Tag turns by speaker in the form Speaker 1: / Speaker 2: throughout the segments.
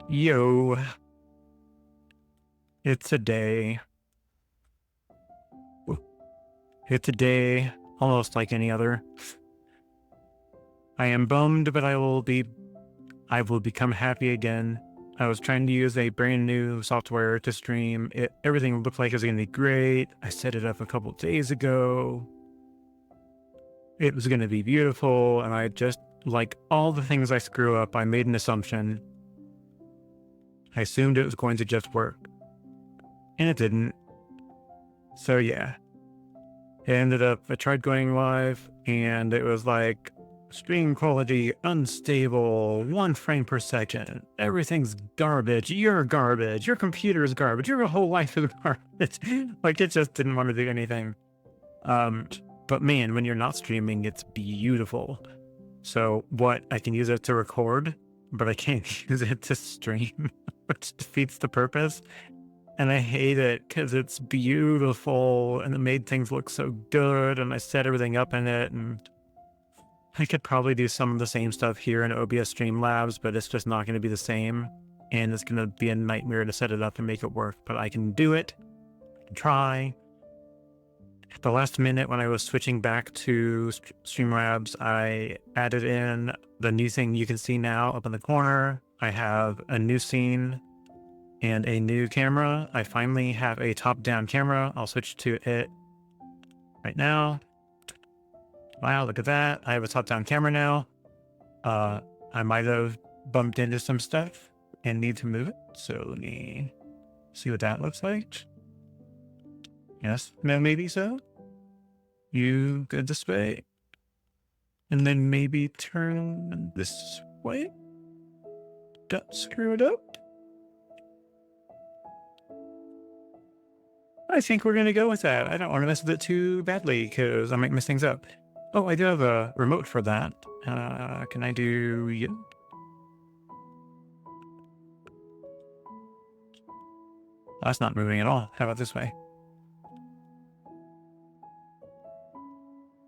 Speaker 1: Yo, it's a day. It's a day almost like any other. I am bummed, but I will become happy again. I was trying to use a brand new software to stream. Everything looked like it was going to be great. I set it up a couple days ago. It was going to be beautiful. And I just, like all the things I screw up, I made an assumption. I assumed it was going to just work. And it didn't. So yeah. I tried going live and it was like stream quality unstable, 1 frame per second. Everything's garbage. You're garbage. Your computer is garbage. Your whole life is garbage. Like it just didn't want to do anything. But man, when you're not streaming, it's beautiful. So I can use it to record, but I can't use it to stream, which defeats the purpose. And I hate it because it's beautiful and it made things look so good. And I set everything up in it. And I could probably do some of the same stuff here in OBS Streamlabs, but it's just not going to be the same. And it's going to be a nightmare to set it up and make it work. But I can do it. I can try. At the last minute, when I was switching back to Streamlabs, I added in the new thing you can see now up in the corner. I have a new scene and a new camera. I finally have a top-down camera. I'll switch to it right now. Wow, look at that. I have a top-down camera now. I might have bumped into some stuff and need to move it. So let me see what that looks like. Yes, maybe so. You good this way. And then maybe turn this way. Don't screw it up. I think we're going to go with that. I don't want to mess with it too badly because I might mess things up. Oh, I do have a remote for that. Can I do you? That's not moving at all. How about this way?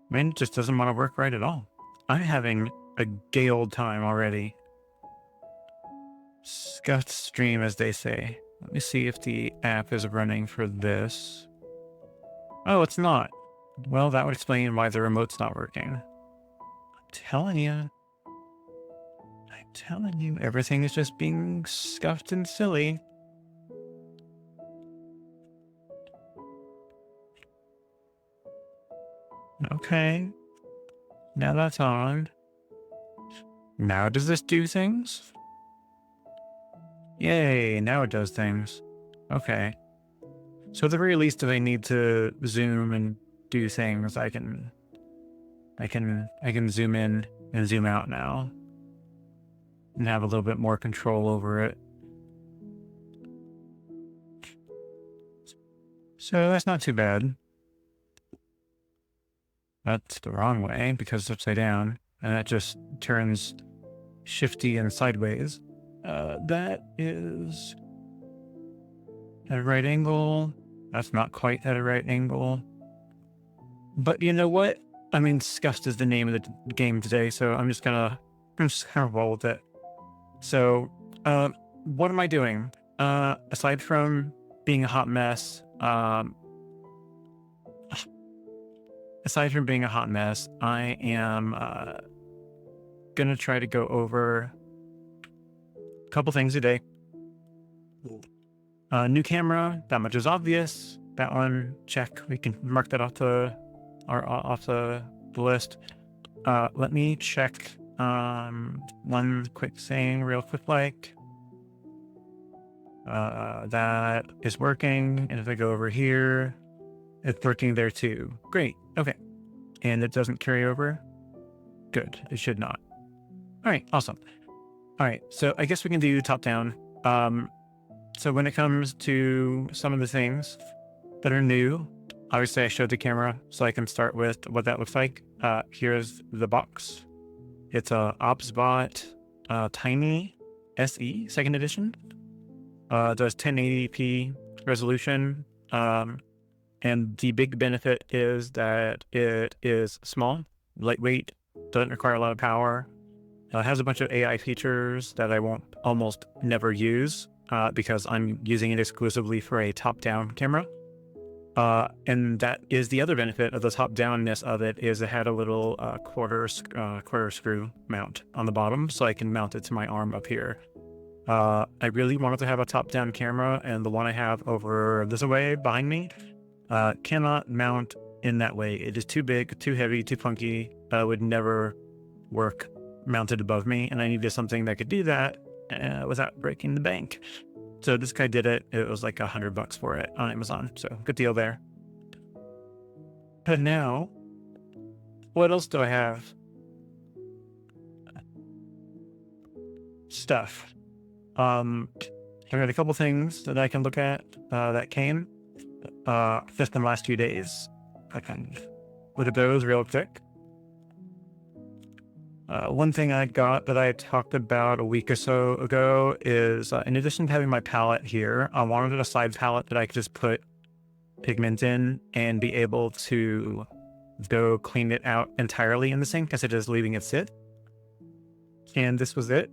Speaker 1: Man, it just doesn't want to work right at all. I'm having a gay old time already. Scuffed stream, as they say. Let me see if the app is running for this. Oh, it's not. Well, that would explain why the remote's not working. I'm telling you, everything is just being scuffed and silly. Okay. Now that's on. Now does this do things? Yay, now it does things. Okay. So at the very least, if I need to zoom and do things, I can zoom in and zoom out now and have a little bit more control over it. So that's not too bad. That's the wrong way because it's upside down and that just turns shifty and sideways. That is at a right angle. That's not quite at a right angle. But you know what? I mean, scuffed is the name of the game today, so I'm just gonna roll with it. So, what am I doing? Aside from being a hot mess, I am gonna try to go over a couple things today. New camera, that much is obvious. That one, check. We can mark that off the list. Let me check one quick thing real quick, like that is working. And if I go over here, it's working there too. Great. Okay. And it doesn't carry over. Good. It should not. All right. Awesome. All right. So I guess we can do top down. So when it comes to some of the things that are new, obviously I showed the camera, so I can start with what that looks like. Here's the box. It's a OpsBot Tiny SE 2nd edition. Does 1080p resolution. And the big benefit is that it is small, lightweight, doesn't require a lot of power. It has a bunch of AI features that I won't almost never use because I'm using it exclusively for a top-down camera. And that is the other benefit of the top-downness of it, is it had a little quarter screw mount on the bottom, so I can mount it to my arm up here. I really wanted to have a top-down camera, and the one I have over this way behind me cannot mount in that way. It is too big, too heavy, too funky. Would never work mounted above me, and I needed something that could do that without breaking the bank. So this guy did it. It was like $100 for it on Amazon. So good deal there. But now, what else do I have? Stuff. I got a couple things that I can look at that came just in the last few days. I can look at those real quick. One thing I got that I talked about a week or so ago is, in addition to having my palette here, I wanted a side palette that I could just put pigment in and be able to go clean it out entirely in the sink instead of just leaving it sit. And this was it.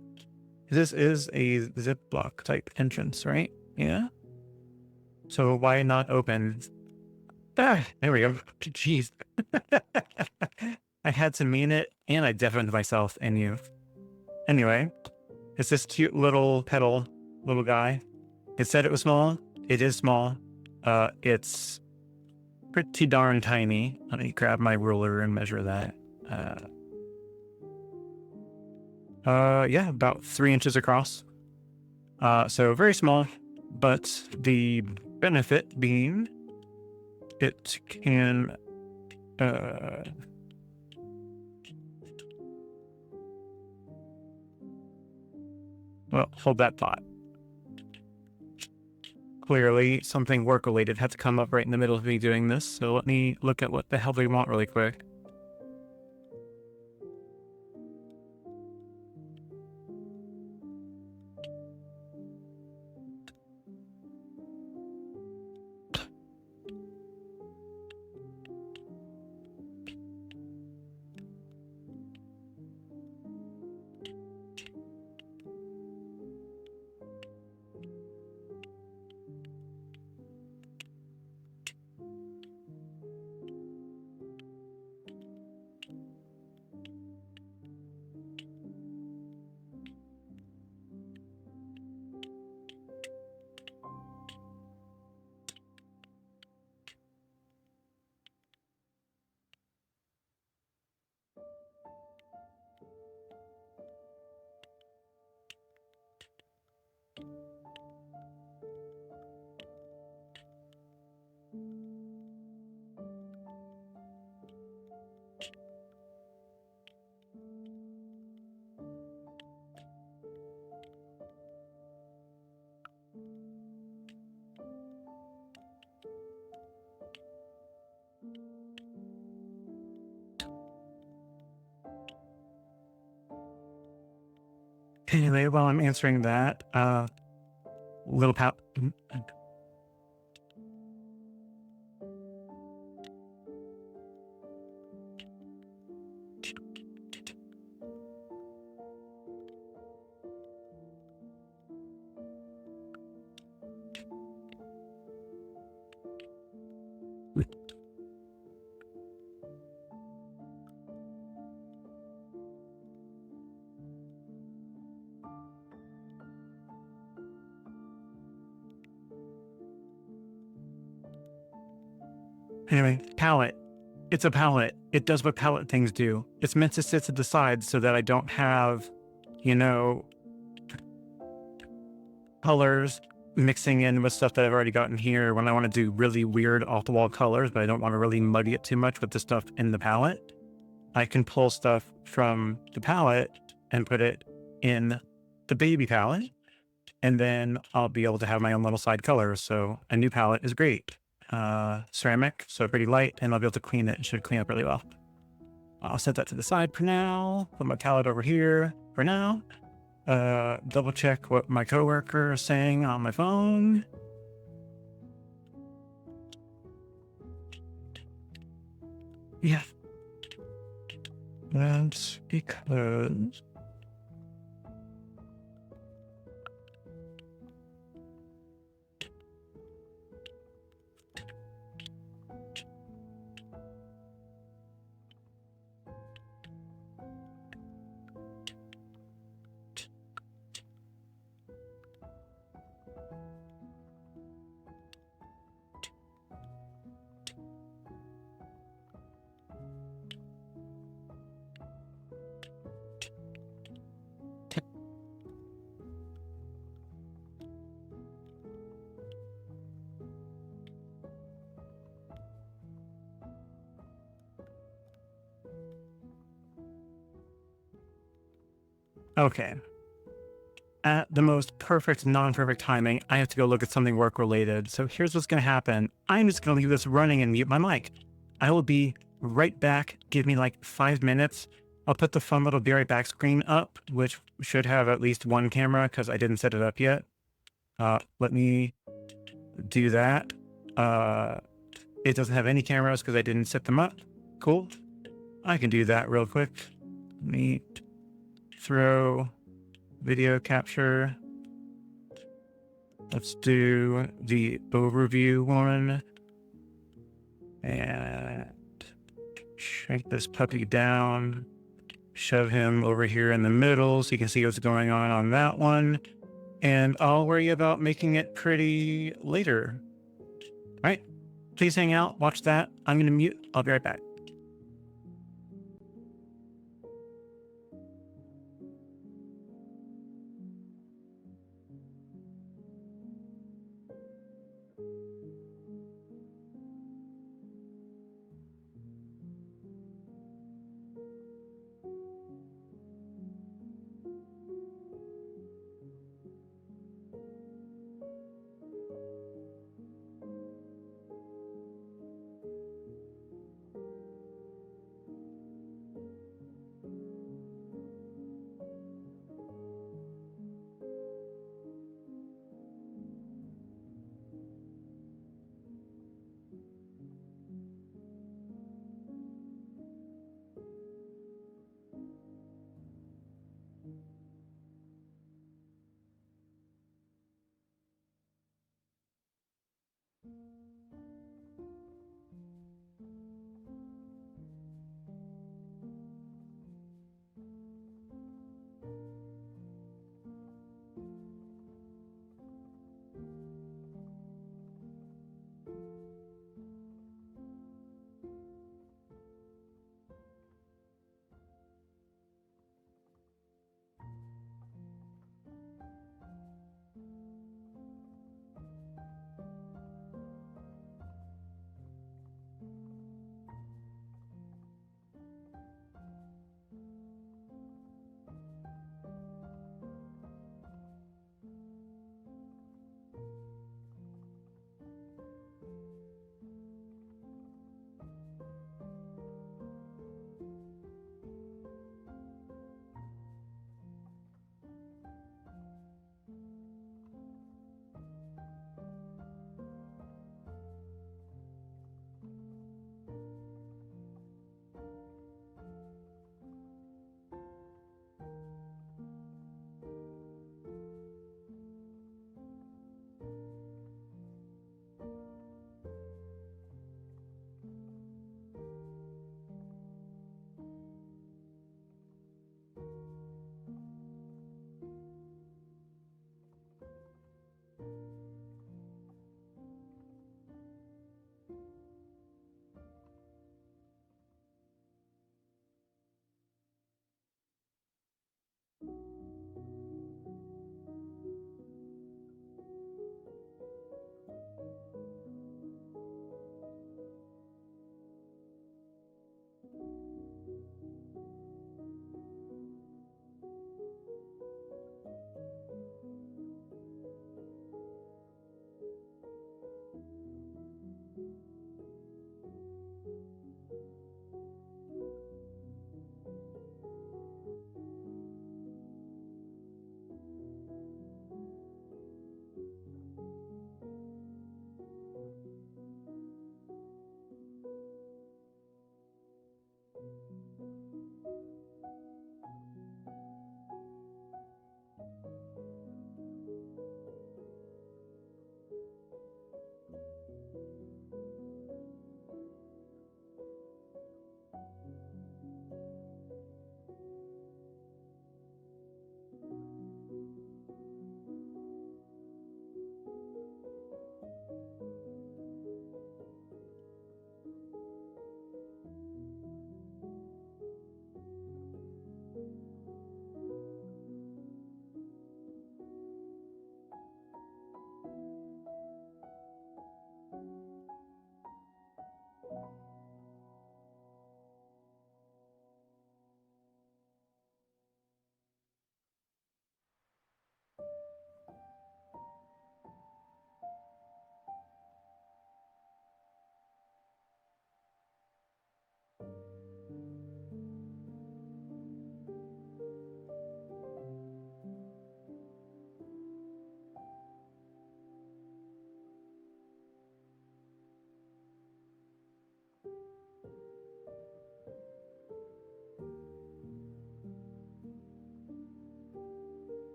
Speaker 1: This is a Ziploc type entrance, right? Yeah. So why not open? Ah, there we go. Jeez. I had to mean it, and I deafened myself and you. Anyway, it's this cute little petal little guy. It said it was small. It is small. It's pretty darn tiny. Let me grab my ruler and measure that. Yeah, about 3 inches across. So very small, but the benefit being it can well, hold that thought. Clearly, something work-related had to come up right in the middle of me doing this, so let me look at what the hell they want really quick. Anyway, while I'm answering that, little pal. Anyway, palette. It's a palette. It does what palette things do. It's meant to sit to the side so that I don't have, you know, colors mixing in with stuff that I've already gotten here when I want to do really weird off-the-wall colors, but I don't want to really muddy it too much with the stuff in the palette. I can pull stuff from the palette and put it in the baby palette, and then I'll be able to have my own little side colors. So a new palette is great. Ceramic, so pretty light, and I'll be able to clean it. It should clean up really well. I'll set that to the side for now. Put my palette over here for now. Double check what my coworker is saying on my phone. Yeah. That's because Okay. At the most perfect, non-perfect timing, I have to go look at something work-related. So here's what's going to happen. I'm just going to leave this running and mute my mic. I will be right back. Give me like 5 minutes. I'll put the fun little be right back screen up, which should have at least one camera because I didn't set it up yet. Let me do that. It doesn't have any cameras because I didn't set them up. Cool. I can do that real quick. Let me throw video capture. Let's do the overview one and shrink this puppy down, shove him over here in the middle so you can see what's going on that one. And I'll worry about making it pretty later. All right, please hang out, watch that. I'm going to mute. I'll be right back.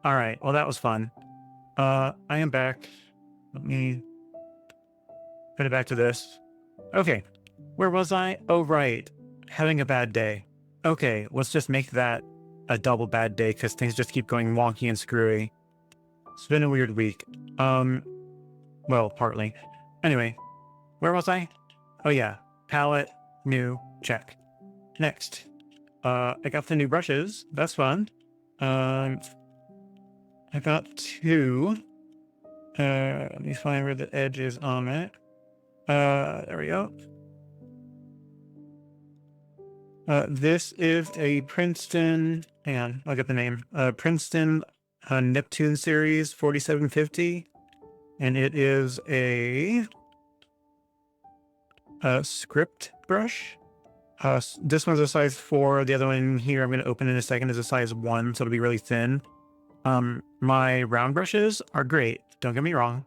Speaker 1: All right. Well, that was fun. I am back. Let me put it back to this. Okay. Where was I? Oh, right. Having a bad day. Okay. Let's just make that a double bad day because things just keep going wonky and screwy. It's been a weird week. Well, partly. Anyway, where was I? Oh, yeah. Palette, new, check. Next. I got the new brushes. That's fun. I got two. Let me find where the edge is on it. There we go. This is a Princeton, hang on, I'll get the name. Princeton Neptune series 4750. And it is a script brush. This one's a size 4. The other one here I'm going to open in a second is a size 1, so it'll be really thin. My round brushes are great. Don't get me wrong.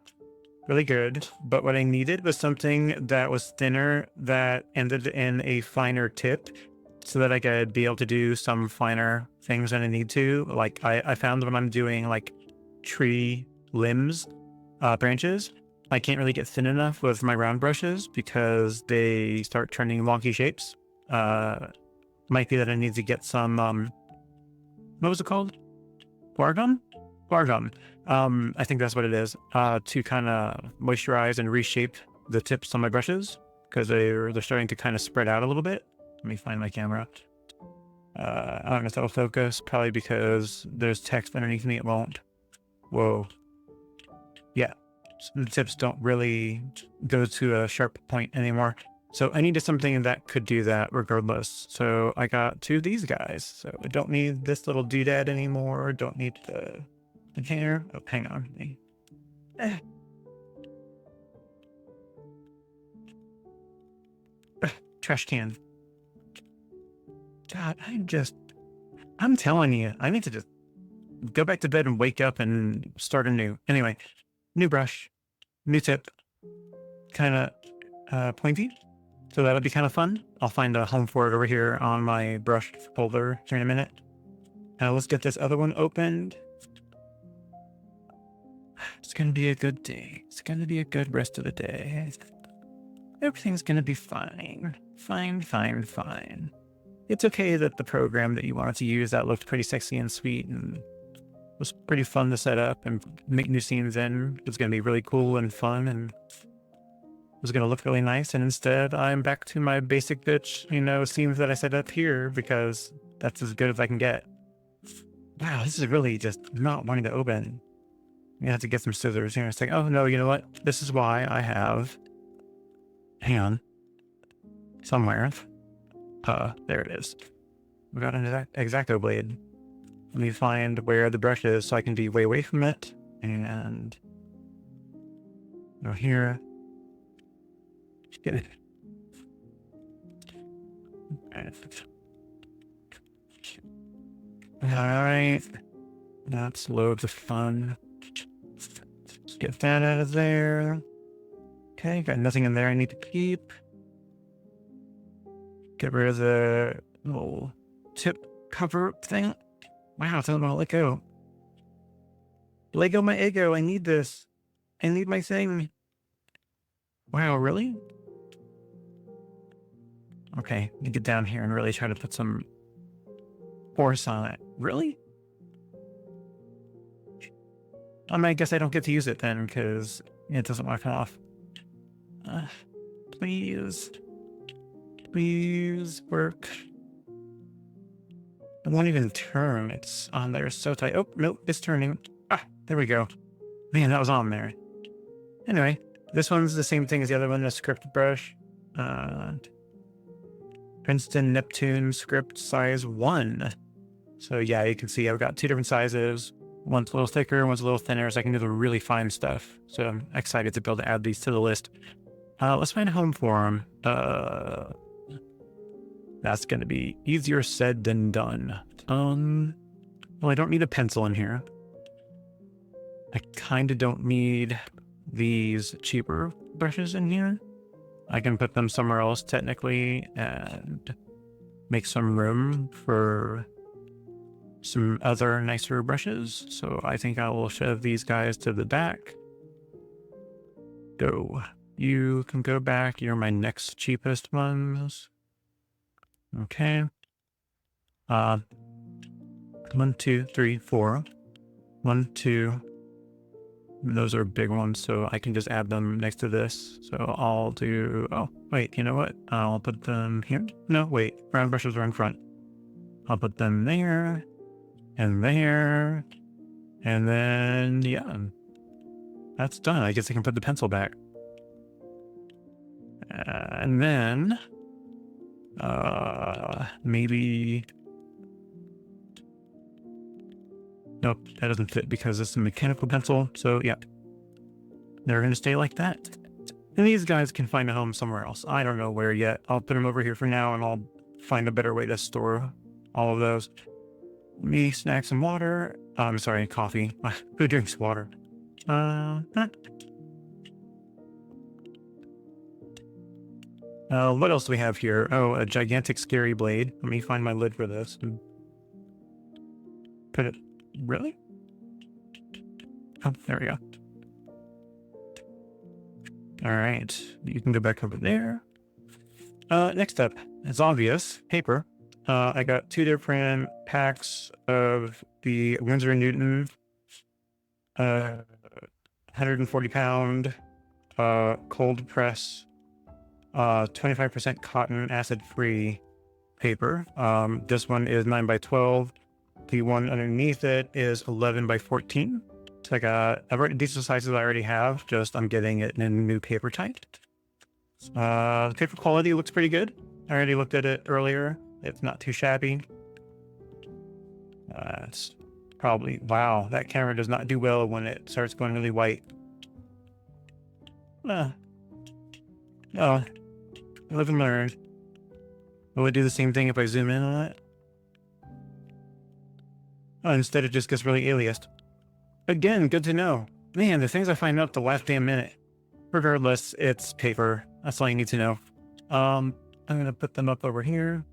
Speaker 1: Really good. But what I needed was something that was thinner that ended in a finer tip so that I could be able to do some finer things that I need to. Like I found when I'm doing like tree limbs, branches, I can't really get thin enough with my round brushes because they start turning wonky shapes. Might be that I need to get some, what was it called? Guar gum? Guar gum. I think that's what it is, to kind of moisturize and reshape the tips on my brushes because they're starting to kind of spread out a little bit. Let me find my camera. I don't know if that'll focus, probably because there's text underneath me, it won't. Whoa. Yeah, so the tips don't really go to a sharp point anymore. So I needed something that could do that regardless. So I got two of these guys. So I don't need this little doodad anymore. Don't need the container. Oh, hang on. Trash can. God, I'm telling you, I need to just go back to bed and wake up and start anew. Anyway, new brush, new tip, kind of pointy. So that'll be kind of fun. I'll find a home for it over here on my brush folder here in a minute. Let's get this other one opened. It's going to be a good day. It's going to be a good rest of the day. Everything's going to be fine. Fine, fine, fine. It's okay that the program that you wanted to use that looked pretty sexy and sweet and was pretty fun to set up and make new scenes in. It's going to be really cool and fun and was going to look really nice, and instead I'm back to my basic bitch, scenes that I set up here because that's as good as I can get. Wow, this is really just not wanting to open. You have to get some scissors here. It's like, oh no, you know what? This is why I have, hang on, somewhere. There it is. We got an X-Acto blade. Let me find where the brush is so I can be way away from it. And go here. Get it. All right. That's loads of fun. Let's get that out of there. Okay, got nothing in there I need to keep. Get rid of the little tip cover thing. Wow, it's not gonna let go. Lego my ego. I need this. I need my thing. Wow, really? Okay, let me get down here and really try to put some force on it. Really? I guess I don't get to use it then because it doesn't work off. Please. Please work. It won't even turn. It's on there so tight. Oh, nope, it's turning. There we go. Man, that was on there. Anyway, this one's the same thing as the other one, a script brush. Princeton Neptune script size 1. So yeah, you can see I've got two different sizes. One's a little thicker, one's a little thinner, so I can do the really fine stuff. So I'm excited to be able to add these to the list. Let's find a home for them. That's going to be easier said than done. Well, I don't need a pencil in here. I kind of don't need these cheaper brushes in here. I can put them somewhere else technically and make some room for some other nicer brushes. So I think I will shove these guys to the back. Go. You can go back. You're my next cheapest ones. Okay. 1, 2, 3, 4. 1, 2. Those are big ones, so I can just add them next to this. So I'll do, oh, wait, you know what? I'll put them here. No, wait, round brushes are in front. I'll put them there, and there, and then, yeah, that's done. I guess I can put the pencil back. And then, maybe, nope, that doesn't fit because it's a mechanical pencil. So yeah, they're going to stay like that. And these guys can find a home somewhere else. I don't know where yet. I'll put them over here for now and I'll find a better way to store all of those. Me, snacks and water. I'm sorry, coffee. Who drinks water? What else do we have here? Oh, a gigantic scary blade. Let me find my lid for this. Put it... Really? Oh, there we go. All right. You can go back over there. Next up, it's obvious. Paper. I got 2 different packs of the Winsor & Newton 140-pound cold press 25% cotton acid-free paper. This one is 9 by 12. The one underneath it is 11 by 14. So these are sizes I already have, just I'm getting it in a new paper type. The paper quality looks pretty good. I already looked at it earlier. It's not too shabby. It's probably, wow, that camera does not do well when it starts going really white. Oh, live and learn. Will it do the same thing if I zoom in on it? Oh, instead it just gets really aliased. Again, good to know. Man, the things I find out the last damn minute. Regardless, it's paper. That's all you need to know. I'm going to put them up over here.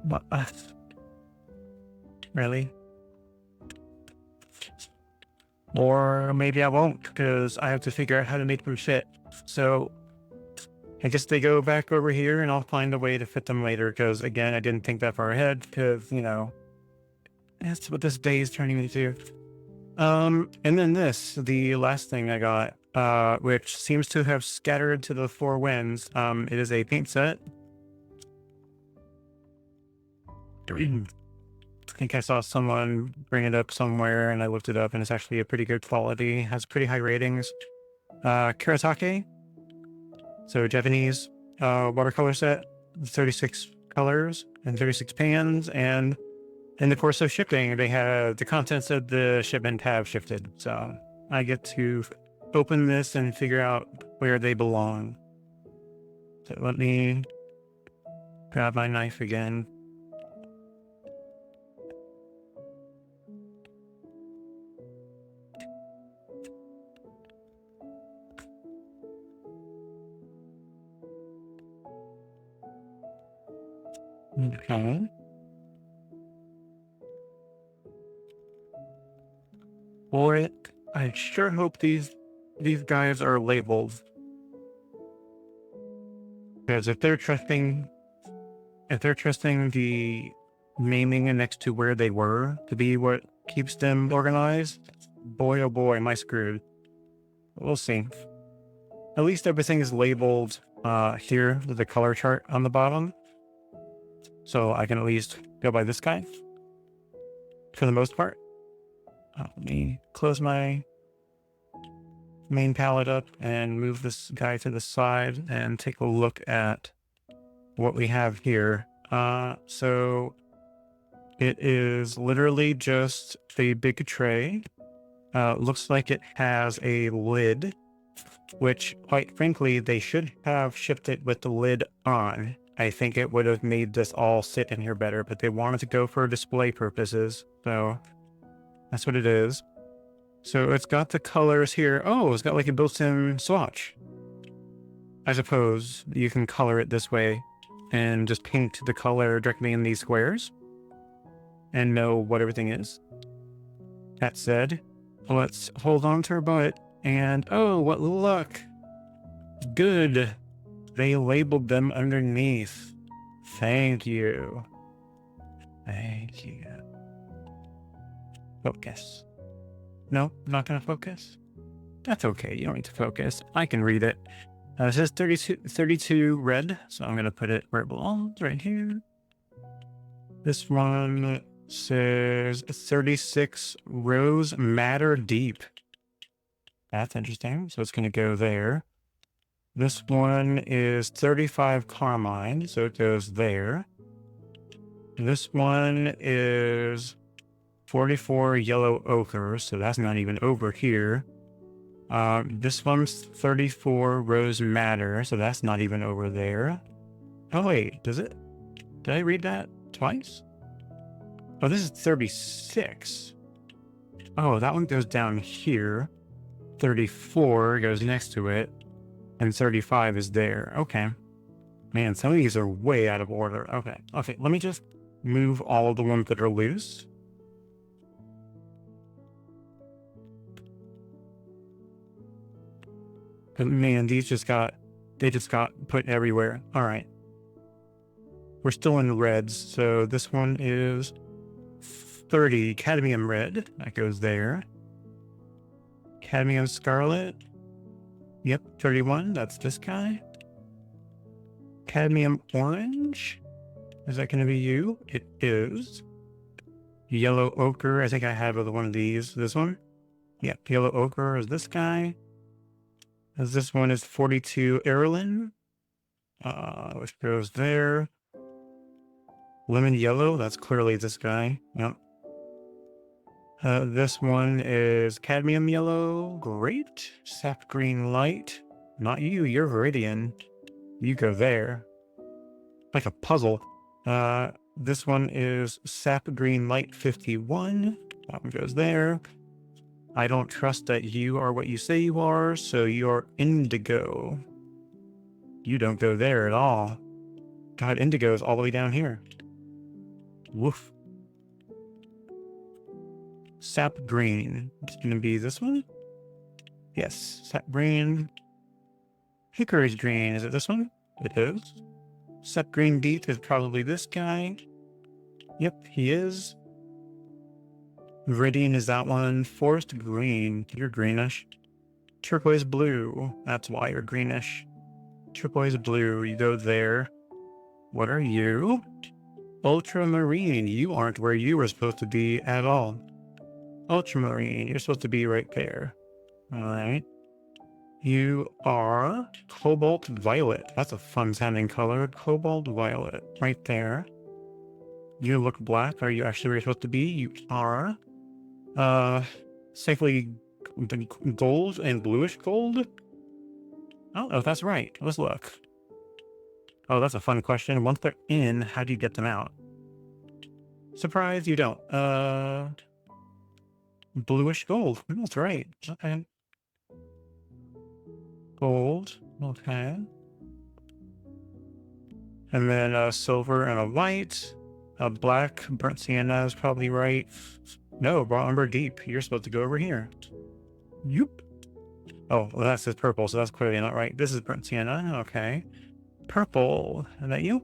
Speaker 1: What? Really? Or maybe I won't, because I have to figure out how to make them fit. So I guess they go back over here and I'll find a way to fit them later, because again, I didn't think that far ahead, because, you know, that's what this day is turning into. And then this, the last thing I got, which seems to have scattered to the 4 winds. It is a paint set. I think I saw someone bring it up somewhere and I looked it up and it's actually a pretty good quality, has pretty high ratings. Kuretake, so Japanese watercolor set, 36 colors and 36 pans, and in the course of shipping, they have the contents of the shipment have shifted. So I get to open this and figure out where they belong. So let me grab my knife again. Okay. Boy, I sure hope these guys are labeled. Because if they're trusting the naming next to where they were to be what keeps them organized, boy oh boy, am I screwed. We'll see. At least everything is labeled here with the color chart on the bottom. So I can at least go by this guy for the most part. Let me close my main palette up and move this guy to the side and take a look at what we have here. So it is literally just a big tray. Looks like it has a lid, which quite frankly, they should have shipped it with the lid on. I think it would have made this all sit in here better, but they wanted to go for display purposes. So that's what it is. So it's got the colors here. Oh, it's got like a built-in swatch. I suppose you can color it this way and just paint the color directly in these squares and know what everything is. That said, let's hold on to our butt and oh, what luck. Good. They labeled them underneath. Thank you. Thank you. Focus. No, I'm not going to focus. That's okay. You don't need to focus. I can read it. It says 32 red, so I'm going to put it where it belongs, right here. This one says 36 rose madder deep. That's interesting. So it's going to go there. This one is 35 carmine, so it goes there. This one is 44 yellow ochre, so that's not even over here. This one's 34 rose madder, so that's not even over there. Oh wait, does it? Did I read that twice? Oh, this is 36. Oh, that one goes down here. 34 goes next to it. And 35 is there. Okay. Man, some of these are way out of order. Okay. Okay, let me just move all of the ones that are loose. But man, they just got put everywhere. All right. We're still in reds, so this one is 30 cadmium red. That goes there. Cadmium scarlet. Yep, 31. That's this guy. Cadmium orange. Is that going to be you? It is. Yellow ochre. I think I have one of these. This one? Yep, yellow ochre is this guy. As this one is 42 Erlin. Which goes there. Lemon yellow. That's clearly this guy. Yep. This one is cadmium yellow. Great. Sap green light. Not you. You're Viridian. You go there. Like a puzzle. This one is sap green light 51. That one goes there. I don't trust that you are what you say you are, so you're indigo. You don't go there at all. God, indigo is all the way down here. Woof. Sap green. It's gonna be this one? Yes, sap green. Hickory's green. Is it this one? It is. Sap green deep is probably this guy. Yep, he is. Viridian is that one. Forest green. You're greenish. Turquoise blue. That's why you're greenish. Turquoise blue. You go there. What are you? Ultramarine. You aren't where you were supposed to be at all. Ultramarine. You're supposed to be right there. Alright. You are cobalt violet. That's a fun sounding color. Cobalt violet. Right there. You look black. Are you actually where you're supposed to be? You are. Safely gold and bluish gold? Oh, that's right. Let's look. Oh, that's a fun question. Once they're in, how do you get them out? Surprise, you don't. Bluish gold. That's right. Okay. Gold. Okay. And then silver and a white. A black. Burnt sienna is probably right. No, raw umber deep. You're supposed to go over here. Yoop. Oh, well, that says purple, so that's clearly not right. This is burnt sienna. Okay. Purple. Is that you?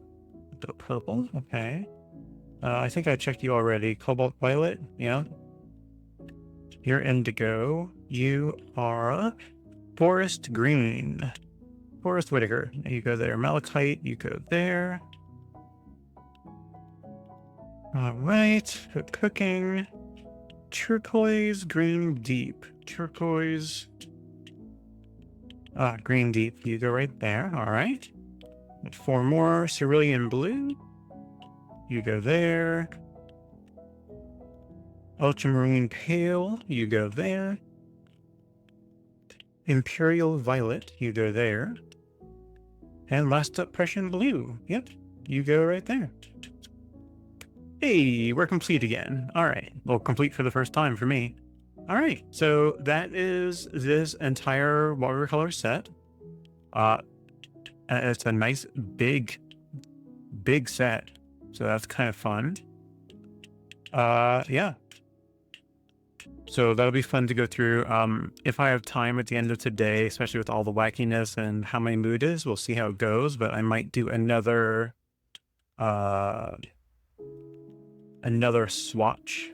Speaker 1: Purple. Okay. I think I checked you already. Cobalt violet. Yeah. You're indigo. You are forest green. Forest Whitaker. You go there. Malachite. You go there. All right. Cooking. Turquoise green deep. Turquoise. Green deep. You go right there. All right. 4 more. Cerulean blue. You go there. Ultramarine pale. You go there. Imperial violet. You go there. And last up, Prussian blue. Yep. You go right there. Hey, we're complete again. All right. Well, complete for the first time for me. All right, so that is this entire watercolor set. It's a nice big set, so that's kind of fun. Yeah. So that'll be fun to go through. If I have time at the end of today, especially with all the wackiness and how my mood is, we'll see how it goes. But I might do another swatch.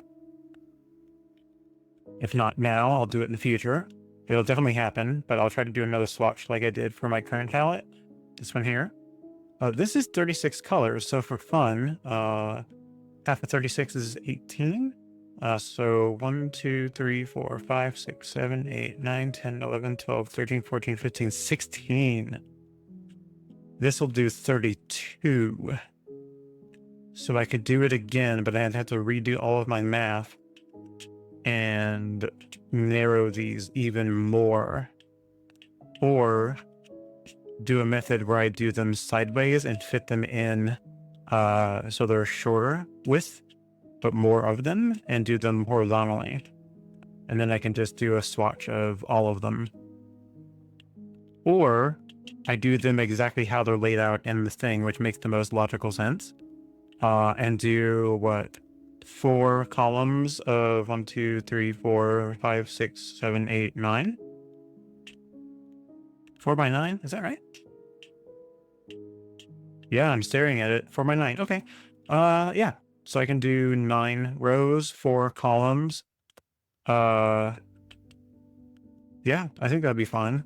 Speaker 1: If not now, I'll do it in the future. It'll definitely happen, but I'll try to do another swatch like I did for my current palette. This one here. This is 36 colors, so for fun, half of 36 is 18. So 1, 2, 3, 4, 5, 6, 7, 8, 9, 10, 11, 12, 13, 14, 15, 16. This will do 32. So I could do it again, but I'd have to redo all of my math and narrow these even more. Or do a method where I do them sideways and fit them in so they're shorter width, but more of them, and do them horizontally. And then I can just do a swatch of all of them. Or I do them exactly how they're laid out in the thing, which makes the most logical sense. And do what? 4 columns of 1, 2, 3, 4, 5, 6, 7, 8, 9. 4 by 9, is that right? Yeah, I'm staring at it. 4 by 9. Okay. Yeah. So I can do 9 rows, 4 columns. Yeah, I think that'd be fun.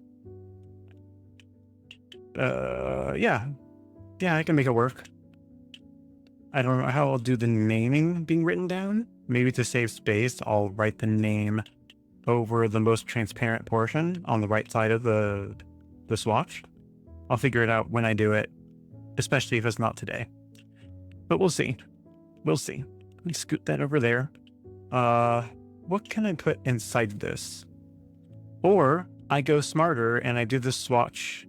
Speaker 1: Yeah. Yeah, I can make it work. I don't know how I'll do the naming being written down. Maybe to save space, I'll write the name over the most transparent portion on the right side of the swatch. I'll figure it out when I do it, especially if it's not today. But we'll see. We'll see. Let me scoot that over there. What can I put inside this? Or I go smarter and I do this swatch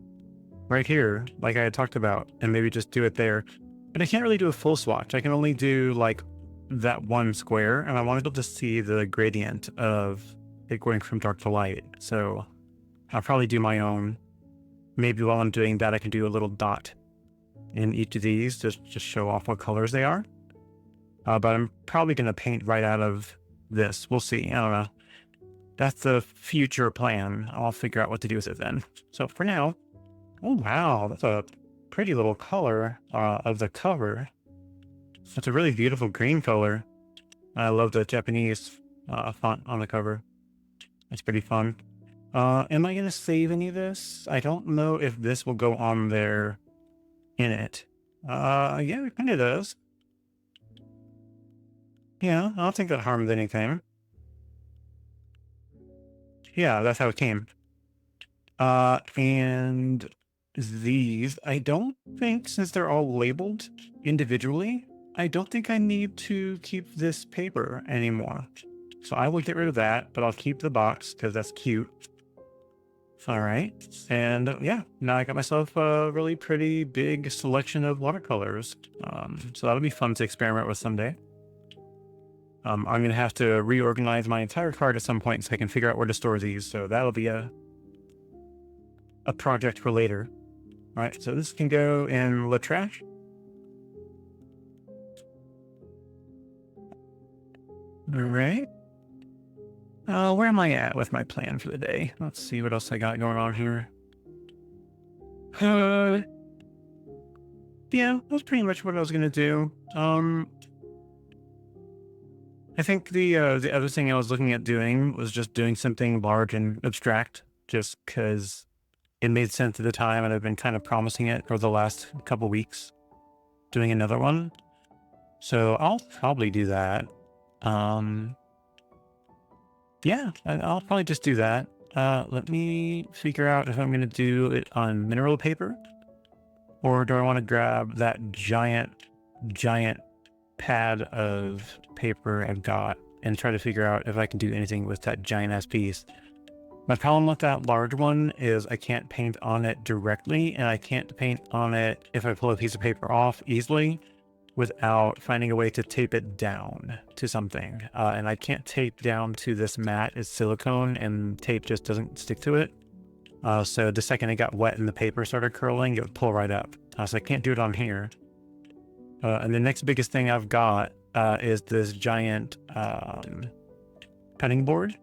Speaker 1: right here, like I had talked about, and maybe just do it there. But I can't really do a full swatch. I can only do like that one square, and I want to be able to see the gradient of it going from dark to light. So I'll probably do my own. Maybe while I'm doing that, I can do a little dot in each of these to just show off what colors they are. But I'm probably going to paint right out of this. We'll see. I don't know. That's the future plan. I'll figure out what to do with it then. So for now, oh wow, that's a pretty little color of the cover. That's a really beautiful green color. I love the Japanese font on the cover. It's pretty fun. Am I going to save any of this? I don't know if this will go on there in it. Yeah, it kind of does. Yeah, I don't think that harms anything. Yeah, that's how it came. And these, I don't think, since they're all labeled individually, I don't think I need to keep this paper anymore. So I will get rid of that, but I'll keep the box because that's cute. All right. And yeah, now I got myself a really pretty big selection of watercolors. So that'll be fun to experiment with someday. I'm going to have to reorganize my entire cart at some point so I can figure out where to store these. So that'll be a project for later. All right, so this can go in the trash. All right. Where am I at with my plan for the day? Let's see what else I got going on here. Yeah, that's pretty much what I was going to do. I think the other thing I was looking at doing was just doing something large and abstract, just because it made sense at the time, and I've been kind of promising it for the last couple weeks, doing another one. So I'll probably do that. Yeah, I'll probably just do that. Let me figure out if I'm going to do it on mineral paper, or do I want to grab that giant pad of paper I've got and try to figure out if I can do anything with that giant ass piece. My problem with that large one is I can't paint on it directly, and I can't paint on it if I pull a piece of paper off easily. without finding a way to tape it down to something. And I can't tape down to this mat. It's silicone and tape just doesn't stick to it. So the second it got wet and the paper started curling, it would pull right up. So I can't do it on here. And the next biggest thing I've got is this giant cutting board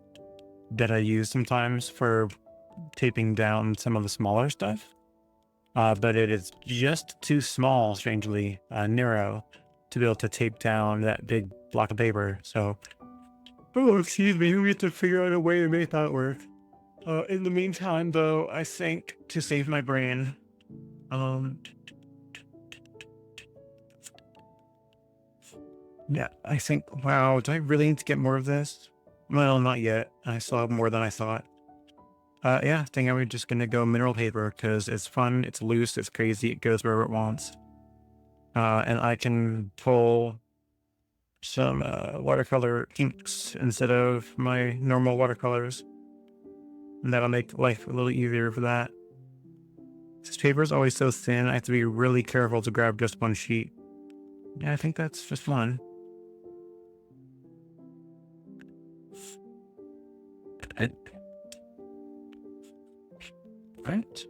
Speaker 1: that I use sometimes for taping down some of the smaller stuff. But it is just too small, strangely, narrow, to be able to tape down that big block of paper. So, excuse me, we have to figure out a way to make that work. In the meantime, though, I think to save my brain, yeah, I think, wow, do I really need to get more of this? Well, not yet. I still have more than I thought. Yeah, I think I'm just gonna go mineral paper because it's fun, it's loose, it's crazy, it goes wherever it wants. And I can pull some watercolor inks instead of my normal watercolors. And that'll make life a little easier for that. This paper is always so thin, I have to be really careful to grab just one sheet. Yeah, I think that's just fun. Right.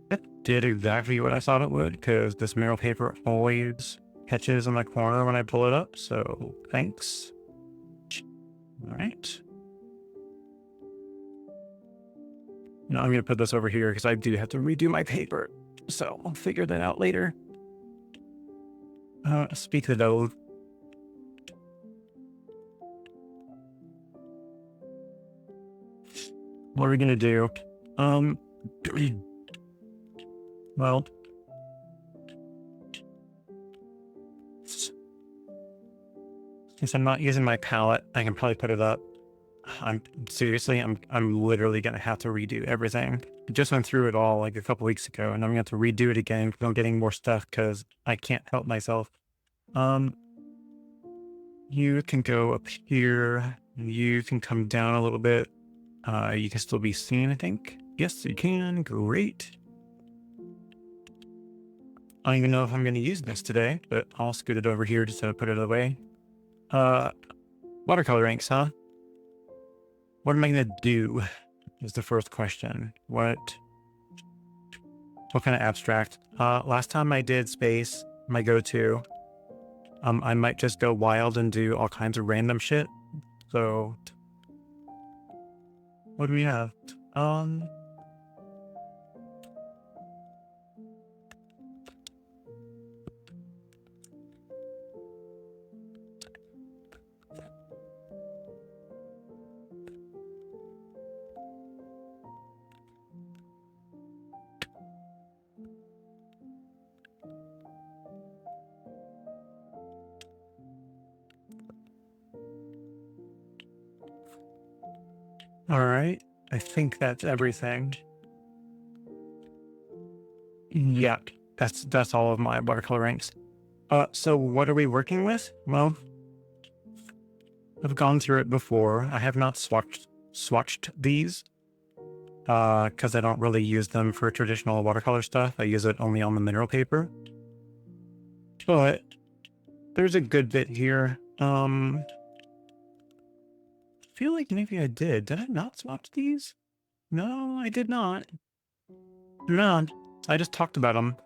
Speaker 1: That did exactly what I thought it would, because this mineral paper always catches in my corner when I pull it up, so thanks. All right. Now I'm going to put this over here because I do have to redo my paper, so I'll figure that out later. Speak of those. What are we going to do? Well, since I'm not using my palette, I can probably put it up. I'm literally gonna have to redo everything. I just went through it all like a couple weeks ago, and I'm gonna have to redo it again because I'm getting more stuff because I can't help myself. You can go up here. You can come down a little bit. You can still be seen, I think. Yes, you can. Great. I don't even know if I'm gonna use this today, but I'll scoot it over here just to put it away. Watercolor inks, huh? What am I gonna do? Is the first question. What kind of abstract? Last time I did space, my go-to. I might just go wild and do all kinds of random shit. So, what do we have? All right, I think that's everything. Yeah, that's all of my watercolor inks. So what are we working with? Well, I've gone through it before. I have not swatched these because I don't really use them for traditional watercolor stuff. I use it only on the mineral paper. But there's a good bit here. I feel like maybe I did. Did I not swatch these? No, I did not. No, I just talked about them.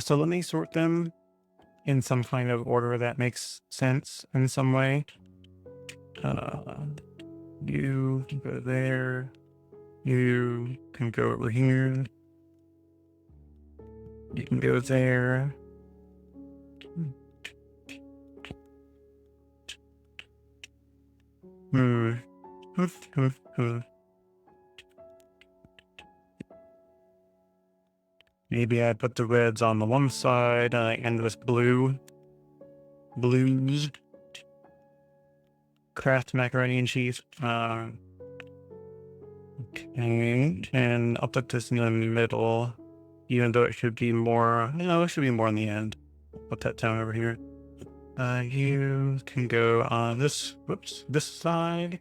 Speaker 1: So let me sort them in some kind of order that makes sense in some way. You can go there. You can go over here. You can go there. Maybe I put the reds on the one side and this blues. Kraft macaroni and cheese. Okay, and I'll put this in the middle, even though it should be more. No, it should be more in the end. Put that down over here. You can go on this. Whoops, this side.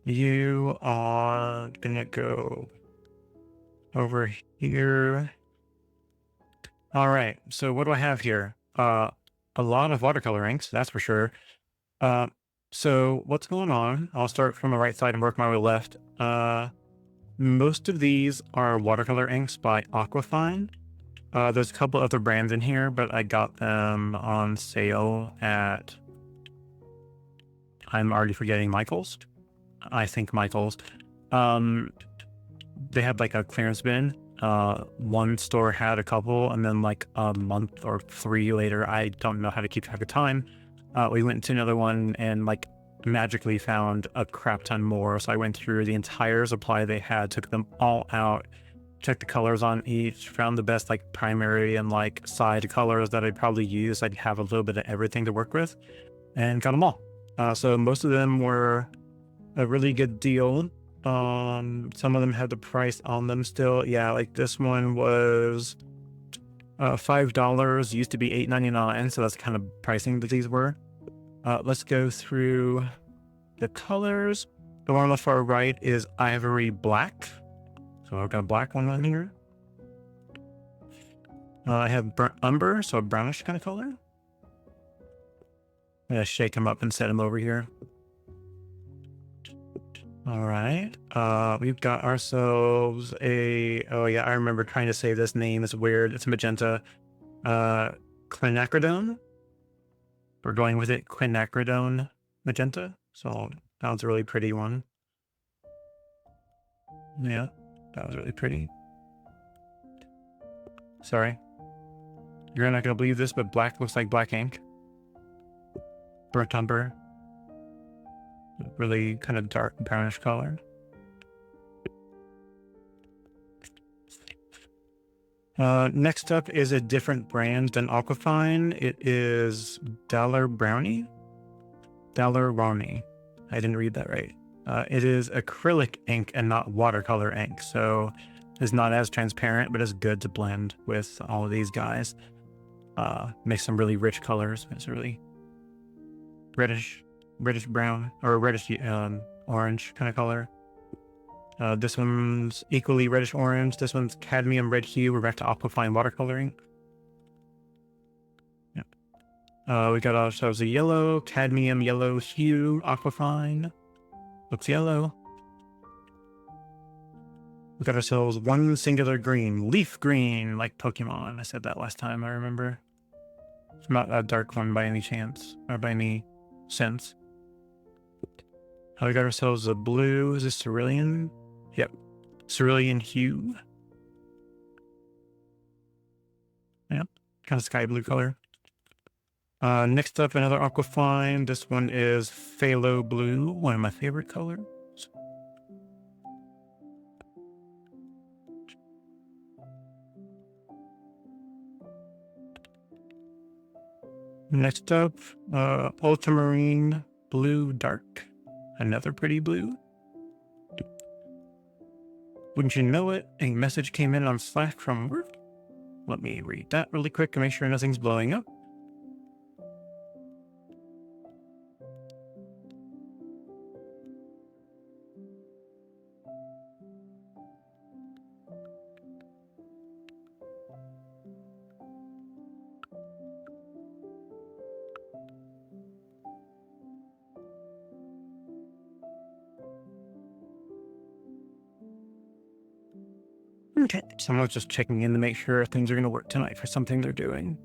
Speaker 1: You are gonna go over here. All right. So what do I have here? a lot of watercolor inks, that's for sure. Uh, so what's going on? I'll start from the right side and work my way left. Most of these are watercolor inks by Aquafine. There's a couple other brands in here, but I got them on sale at, I'm already forgetting, Michael's. I think Michael's. They had like a clearance bin. One store had a couple, and then like a month or 3 later, I don't know how to keep track of time. We went to another one and like magically found a crap ton more. So I went through the entire supply they had, took them all out, checked the colors on each, found the best like primary and like side colors that I'd probably use. I'd have a little bit of everything to work with, and got them all. So most of them were a really good deal. Some of them had the price on them still. Yeah, like this one was $5, used to be $8.99, so that's kind of pricing that these were. Let's go through the colors. The one on the far right is Ivory Black. So I've got a black one on here. I have Burnt Umber, so a brownish kind of color. I'm gonna shake them up and set them over here. All right. We've got ourselves a, oh yeah, I remember trying to save this name. It's weird. It's magenta. Quinacridone. We're going with it. Quinacridone magenta. So that was a really pretty one. Yeah, that was really pretty. Sorry. You're not going to believe this, but black looks like black ink. Burnt Umber. Really kind of dark brownish color. Next up is a different brand than Aquafine. It is Daler-Rowney. I didn't read that right. It is acrylic ink and not watercolor ink, so it's not as transparent, but it's good to blend with all of these guys. Makes some really rich colors. It's really reddish brown, or reddish orange kind of color. This one's equally reddish orange. This one's cadmium red hue. We're back to Aquafine watercoloring. Yep. We got ourselves a yellow, cadmium yellow hue, Aquafine. Looks yellow. We got ourselves one singular green, leaf green, like Pokemon. I said that last time, I remember. It's not a dark one by any chance, or by any sense. We got ourselves a blue. Is this cerulean? Yep. Cerulean hue. Yep. Kind of sky blue color. Next up, another Aquafine. This one is Phthalo Blue, one of my favorite colors. Next up, Ultramarine Blue Dark. Another pretty blue. Wouldn't you know it, a message came in on Slack from work. Let me read that really quick and make sure nothing's blowing up. Okay, someone's just checking in to make sure things are going to work tonight for something they're doing.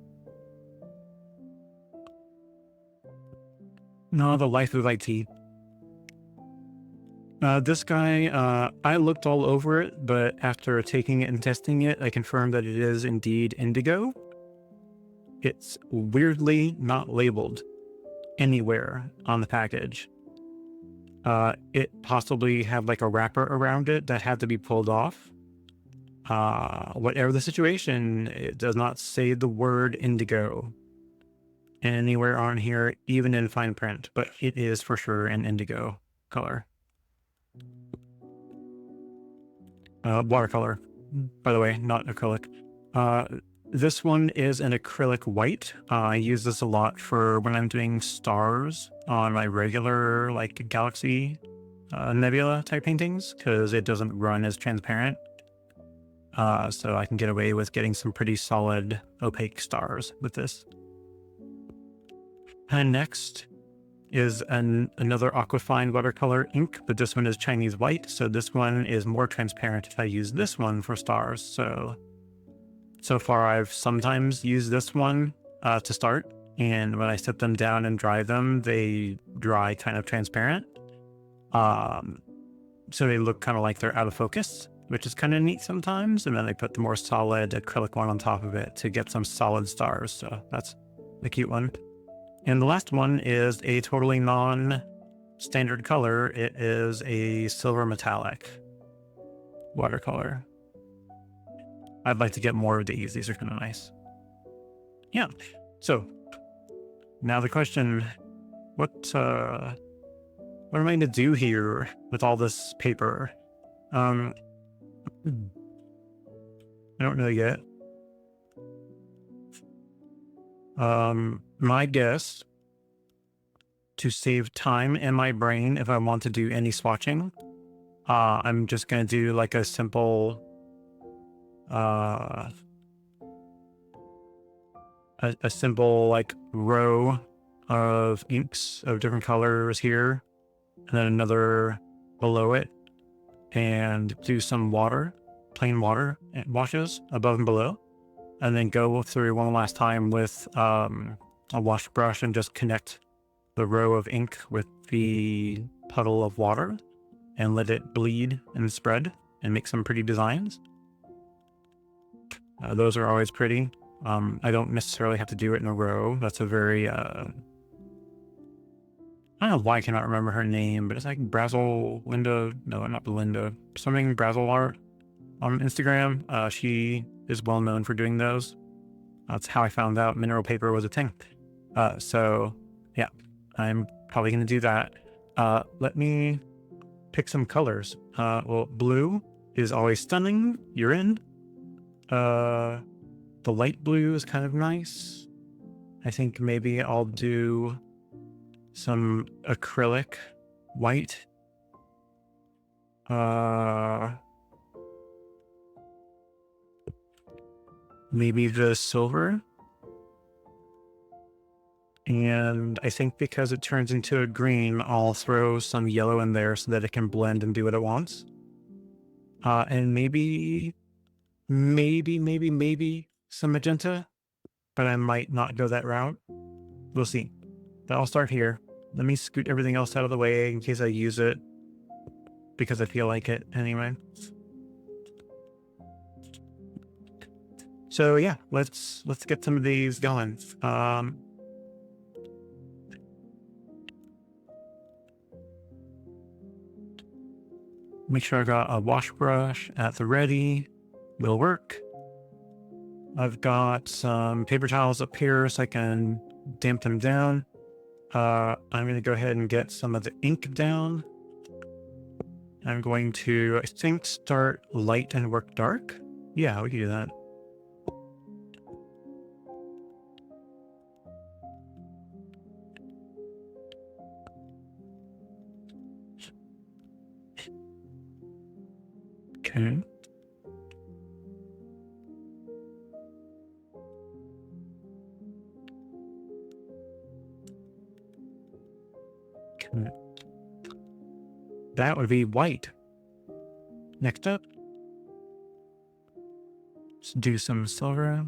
Speaker 1: No, the life of IT. This guy, I looked all over it, but after taking it and testing it, I confirmed that it is indeed indigo. It's weirdly not labeled anywhere on the package. It possibly had like a wrapper around it that had to be pulled off. Whatever the situation, it does not say the word indigo anywhere on here, even in fine print, but it is for sure an indigo color. Watercolor, by the way, not acrylic. This one is an acrylic white. I use this a lot for when I'm doing stars on my regular like galaxy nebula type paintings, because it doesn't run as transparent. So I can get away with getting some pretty solid opaque stars with this. And next is another Aquafine watercolor ink, but this one is Chinese white. So this one is more transparent if I use this one for stars. So far I've sometimes used this one to start. And when I set them down and dry them, they dry kind of transparent. So they look kind of like they're out of focus, which is kind of neat sometimes. And then I put the more solid acrylic one on top of it to get some solid stars. So that's the cute one. And the last one is a totally non-standard color. It is a silver metallic watercolor. I'd like to get more of these. These are kind of nice. Yeah. So now the question, what am I going to do here with all this paper? I don't know yet. My guess, to save time in my brain if I want to do any swatching, I'm just going to do like a simple a simple like row of inks of different colors here, and then another below it, and do some water, plain water washes above and below, and then go through one last time with a wash brush and just connect the row of ink with the puddle of water and let it bleed and spread and make some pretty designs. Those are always pretty. I don't necessarily have to do it in a row. That's a very, I don't know why I cannot remember her name, but it's like Linda, no, not Belinda, something Brazel art on Instagram. She is well known for doing those. That's how I found out mineral paper was a thing. So yeah, I'm probably going to do that. Let me pick some colors. Well, blue is always stunning. You're in. The light blue is kind of nice. I think maybe I'll do some acrylic white. Maybe the silver. And I think because it turns into a green, I'll throw some yellow in there so that it can blend and do what it wants. And maybe some magenta, but I might not go that route. We'll see. But I'll start here. Let me scoot everything else out of the way in case I use it because I feel like it anyway. So yeah, let's get some of these going. Make sure I got a wash brush at the ready. Will work. I've got some paper towels up here so I can damp them down. I'm going to go ahead and get some of the ink down. I'm going to, I think, start light and work dark. Yeah, we can do that. Okay. Okay. That would be white. Next up, let's do some silver.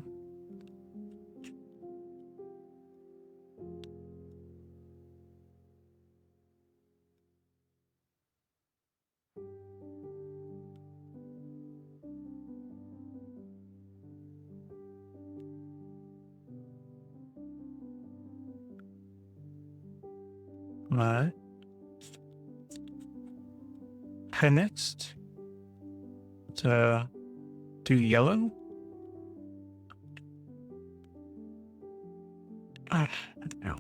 Speaker 1: And next, to do yellow. No.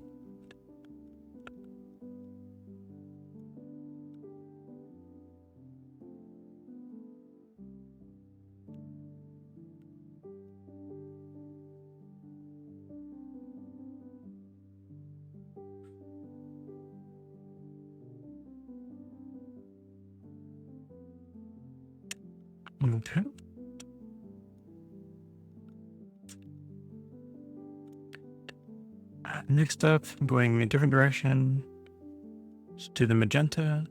Speaker 1: Okay. Next up, going in a different direction. Let's do the magenta.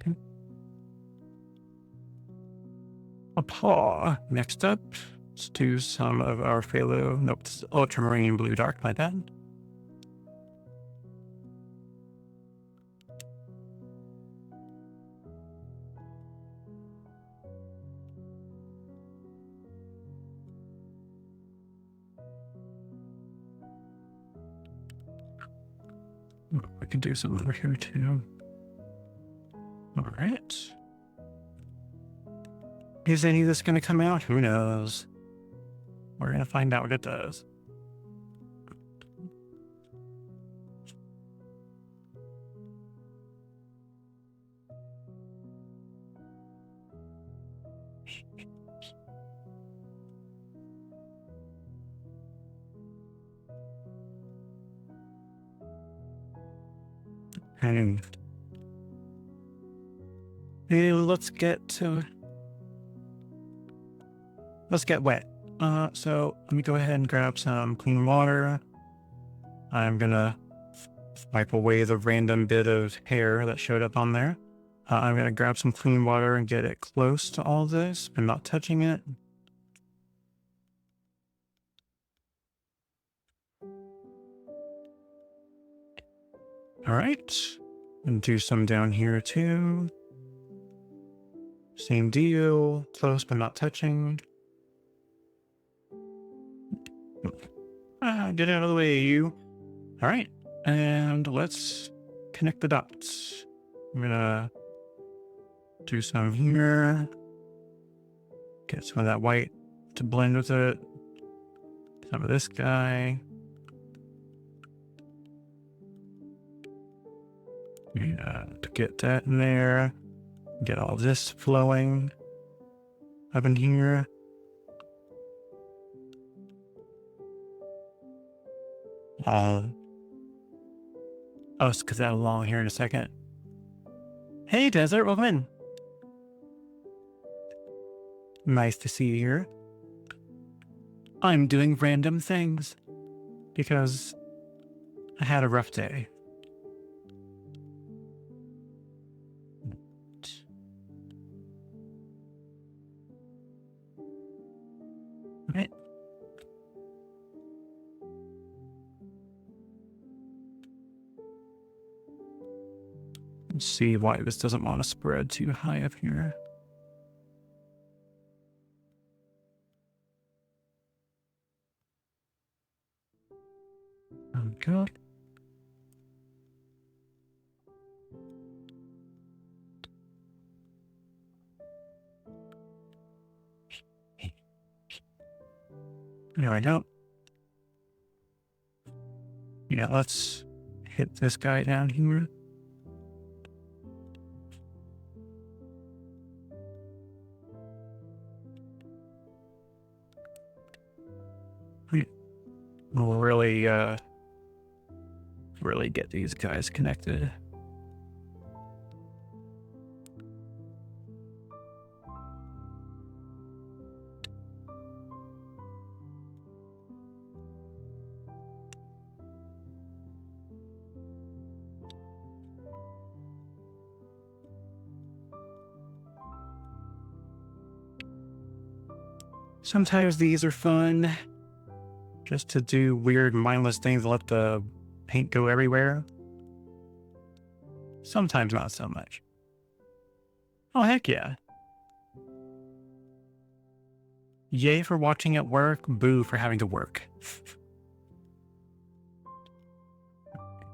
Speaker 1: Okay. A paw. Next up, let's do some of our phthalo. Nope, this is ultramarine blue dark, my bad. We can do some over here too. All right. Is any of this going to come out? Who knows? We're going to find out what it does. And let's get wet. So let me go ahead and grab some clean water. I'm gonna wipe away the random bit of hair that showed up on there. I'm gonna grab some clean water and get it close to all this and not touching it. All right, and do some down here too. Same deal, close but not touching. Get out of the way, you. All right, and let's connect the dots. I'm gonna do some here. Get some of that white to blend with it. Some of this guy. Yeah, to get that in there. Get all this flowing up in here. Oh, it's because I have long hair in a second. Hey, Desert, welcome in. Nice to see you here. I'm doing random things because I had a rough day. Right. Let's see why this doesn't want to spread too high up here. Oh, God. There I go. Yeah, let's hit this guy down here. We'll really get these guys connected. Sometimes these are fun, just to do weird, mindless things and let the paint go everywhere. Sometimes not so much. Oh, heck yeah. Yay for watching at work, boo for having to work.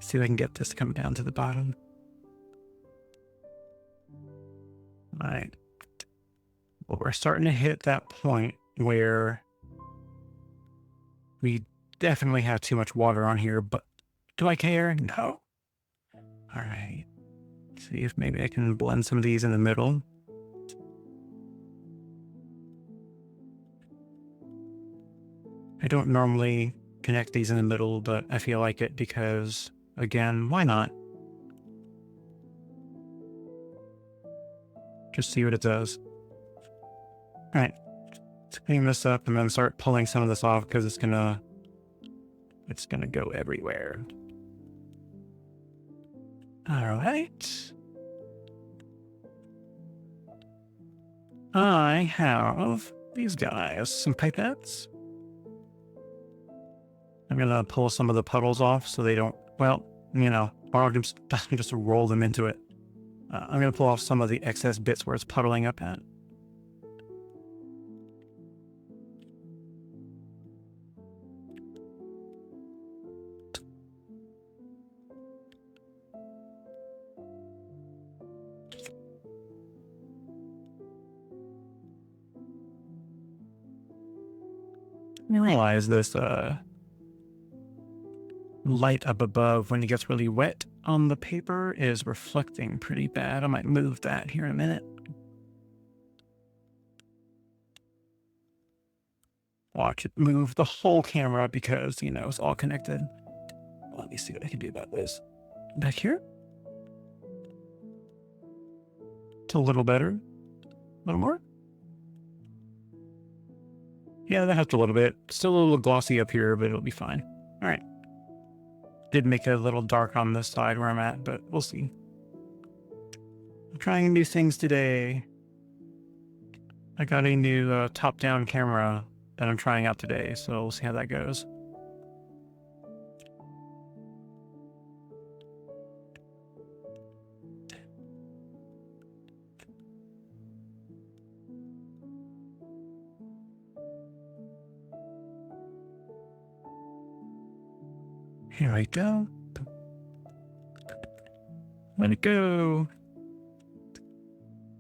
Speaker 1: See if I can get this to come down to the bottom. All right. Well, we're starting to hit that point where we definitely have too much water on here, but do I care? No. All right. See if maybe I can blend some of these in the middle. I don't normally connect these in the middle, but I feel like it because, again, why not? Just see what it does. All right, let's clean this up and then start pulling some of this off because it's gonna go everywhere. All right. I have these guys, some pipettes. I'm gonna pull some of the puddles off so they don't, well, or I'll just roll them into it. I'm gonna pull off some of the excess bits where it's puddling up at. I realize this light up above when it gets really wet on the paper is reflecting pretty bad. I might move that here in a minute. Watch it move the whole camera because, it's all connected. Let me see what I can do about this. Back here. It's a little better. A little more. Yeah, that helped a little bit. Still a little glossy up here, but it'll be fine. All right. Did make it a little dark on this side where I'm at, but we'll see. I'm trying new things today. I got a new top-down camera that I'm trying out today, so we'll see how that goes. Here we go. Let it go.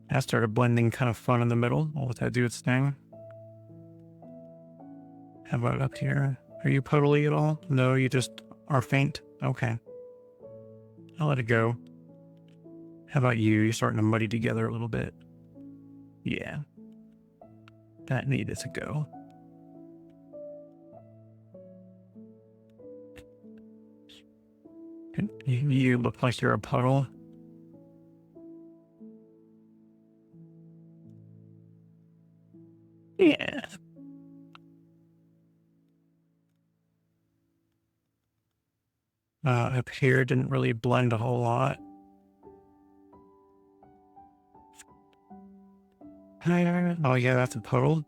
Speaker 1: That started blending kind of fun in the middle. I'll let that do its thing. How about up here? Are you puddly at all? No, you just are faint? Okay. I'll let it go. How about you? You're starting to muddy together a little bit. Yeah. That needed to go. You look like you're a puddle. Yeah. Up here didn't really blend a whole lot. Oh yeah, that's a puddle.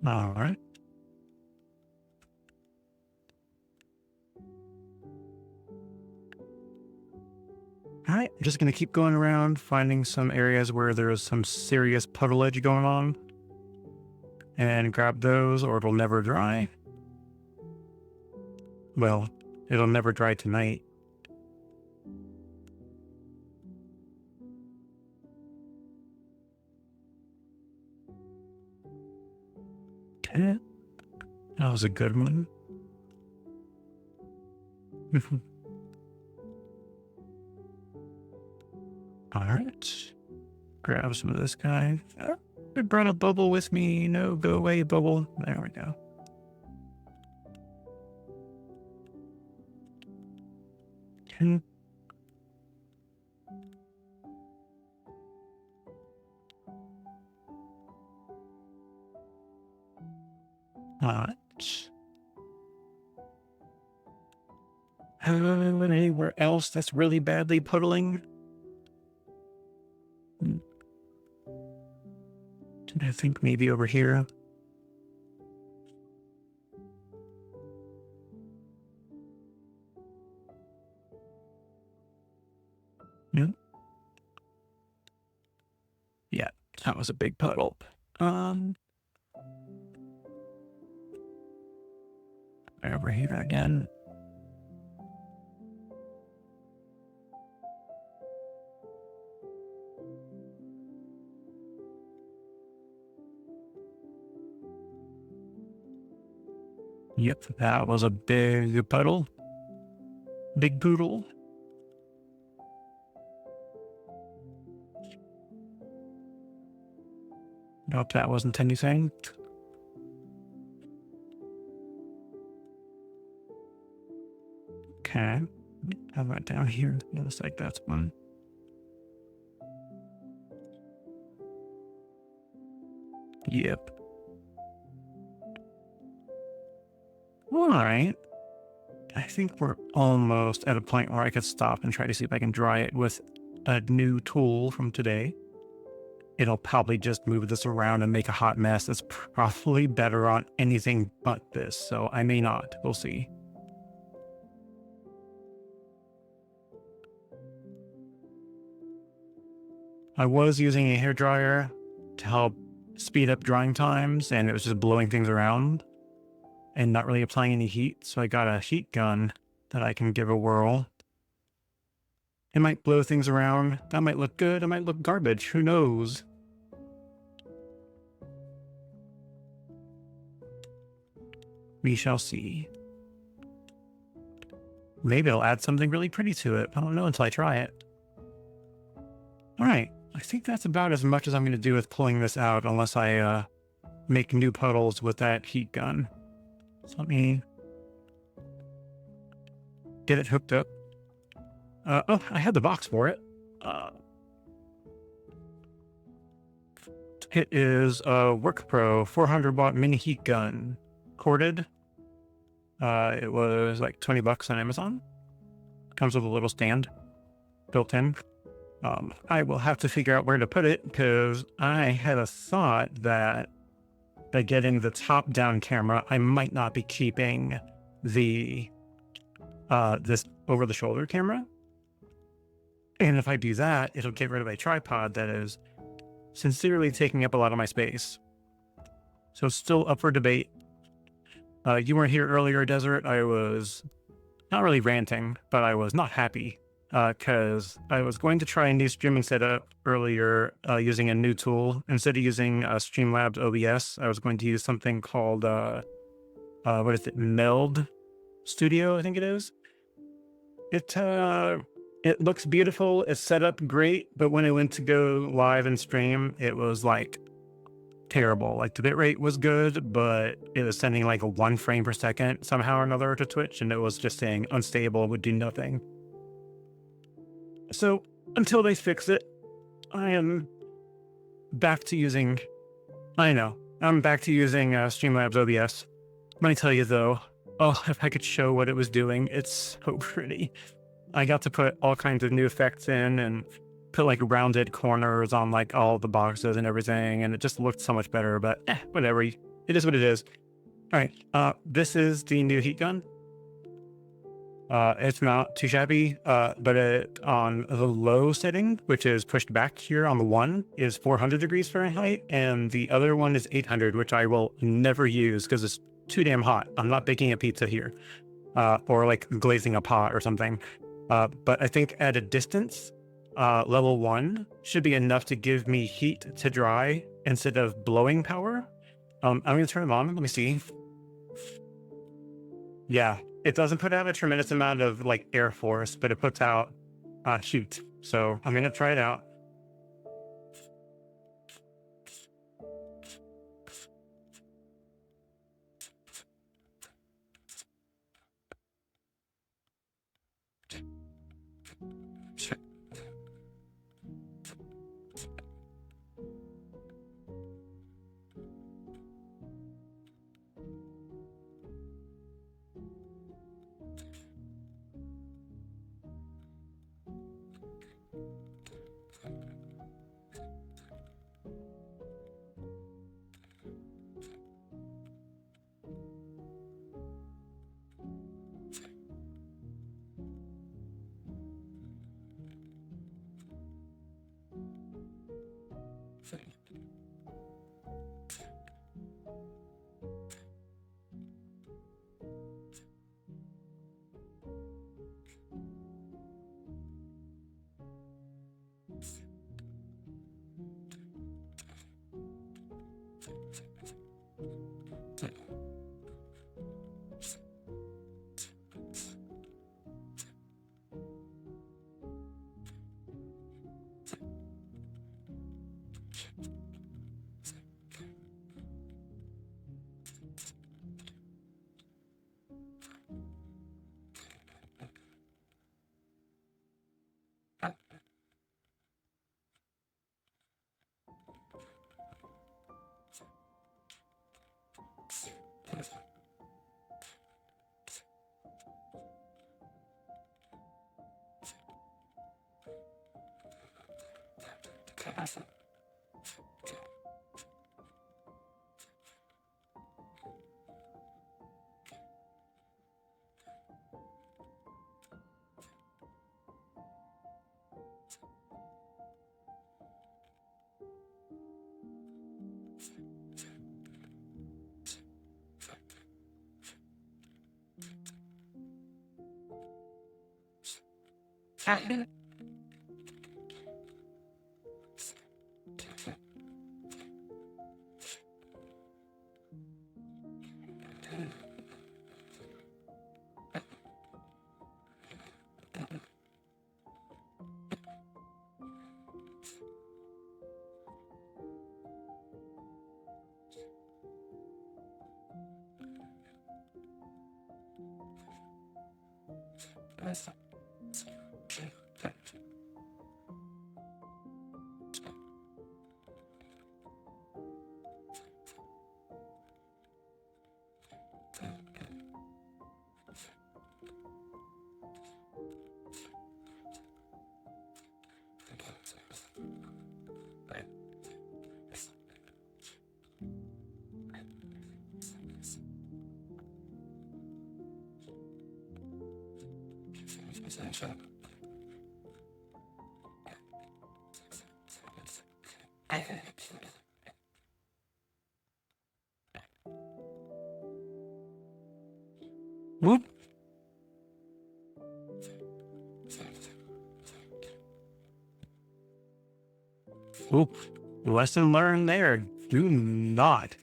Speaker 1: All right. All right, I'm just going to keep going around, finding some areas where there's some serious puddleage going on. And grab those, or it'll never dry. Well, it'll never dry tonight. Okay. That was a good one. All right. Grab some of this guy. Oh, I brought a bubble with me. No, go away, bubble. There we go. Okay. All right. Anywhere else that's really badly puddling? I think maybe over here. Yeah. Yeah, that was a big puddle. Over here again. Yep, that was a big puddle. Big poodle. Nope, that wasn't anything. Okay. How about down here? It looks like that's one. Yep. All right. I think we're almost at a point where I could stop and try to see if I can dry it with a new tool from today. It'll probably just move this around and make a hot mess. It's probably better on anything but this, so I may not. We'll see. I was using a hairdryer to help speed up drying times, and it was just blowing things around and not really applying any heat. So I got a heat gun that I can give a whirl. It might blow things around. That might look good. It might look garbage. Who knows? We shall see. Maybe I'll add something really pretty to it. I don't know until I try it. All right. I think that's about as much as I'm going to do with pulling this out, unless I make new puddles with that heat gun. So let me get it hooked up. Oh, I had the box for it. It is a Work Pro 400-watt mini heat gun, corded. It was like $20 on Amazon. Comes with a little stand built in. I will have to figure out where to put it, because I had a thought that by getting the top-down camera, I might not be keeping the this over-the-shoulder camera. And if I do that, it'll get rid of a tripod that is sincerely taking up a lot of my space. So it's still up for debate. You weren't here earlier, Desert. I was not really ranting, but I was not happy because I was going to try a new streaming setup earlier using a new tool. Instead of using Streamlabs OBS, I was going to use something called, what is it, Meld Studio, I think it is. It looks beautiful. It's set up great, but when I went to go live and stream, it was like terrible. Like the bitrate was good, but it was sending like a 1 frame per second somehow or another to Twitch, and it was just saying unstable, would do nothing. So until they fix it, I am back to using, I'm back to using Streamlabs OBS. Let me tell you though, oh, if I could show what it was doing, it's so pretty. I got to put all kinds of new effects in and put like rounded corners on like all the boxes and everything, and it just looked so much better, but whatever. It is what it is. All right, this is the new heat gun. It's not too shabby, but on the low setting, which is pushed back here on the one, is 400 degrees Fahrenheit, and the other one is 800, which I will never use because it's too damn hot. I'm not baking a pizza here, or like glazing a pot or something. But I think at a distance, level 1 should be enough to give me heat to dry instead of blowing power. I'm going to turn them on. Let me see. Yeah, it doesn't put out a tremendous amount of like air force, but it puts out shoot. So I'm going to try it out. Whoop. Oop. Lesson learned there. Do not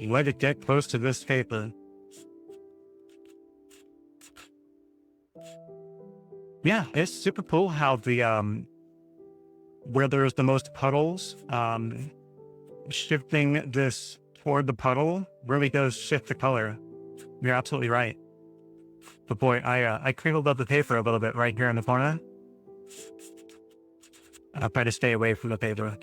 Speaker 1: let it get close to this paper. Yeah, it's super cool how the where there's the most puddles, shifting this toward the puddle really does shift the color. You're absolutely right. But boy, I crinkled up the paper a little bit right here in the corner. I'll try to stay away from the paper.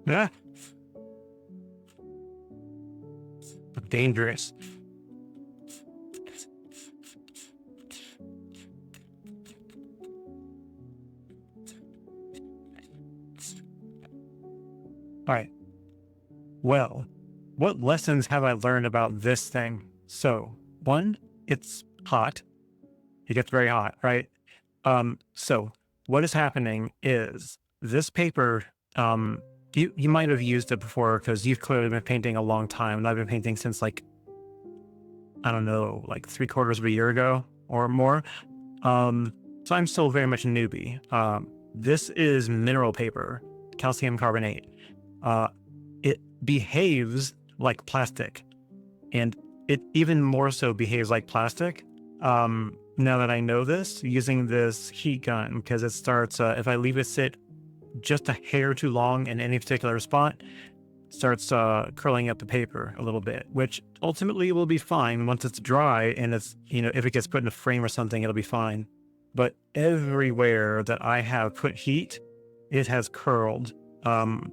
Speaker 1: Yeah. Dangerous. All right. Well, what lessons have I learned about this thing? So, one, it's hot. It gets very hot, right? So what is happening is this paper, you might have used it before because you've clearly been painting a long time. And I've been painting since like, I don't know, like 3/4 of a year ago or more. So I'm still very much a newbie. This is mineral paper, calcium carbonate. Uh, it behaves like plastic, and it even more so behaves like plastic. Now that I know this, using this heat gun, because it starts, if I leave it sit just a hair too long in any particular spot, starts curling up the paper a little bit, which ultimately will be fine once it's dry and it's, if it gets put in a frame or something, it'll be fine. But everywhere that I have put heat, it has curled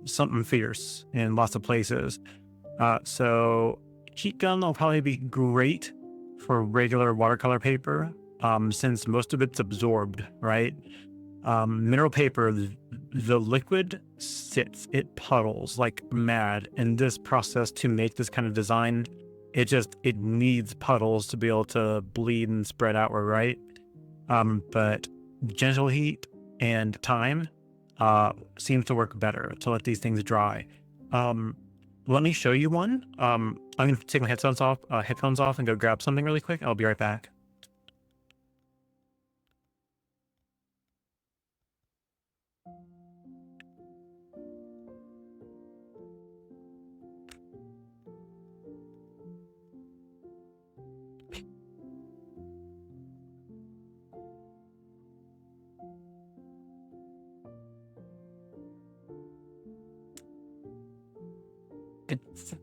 Speaker 1: something fierce in lots of places. So heat gun will probably be great for regular watercolor paper, since most of it's absorbed, right? Mineral paper, the liquid sits, it puddles like mad. And this process to make this kind of design, it needs puddles to be able to bleed and spread outward, right? But gentle heat and time seems to work better to let these things dry. Let me show you one. I'm going to take my headphones off and go grab something really quick. I'll be right back. It's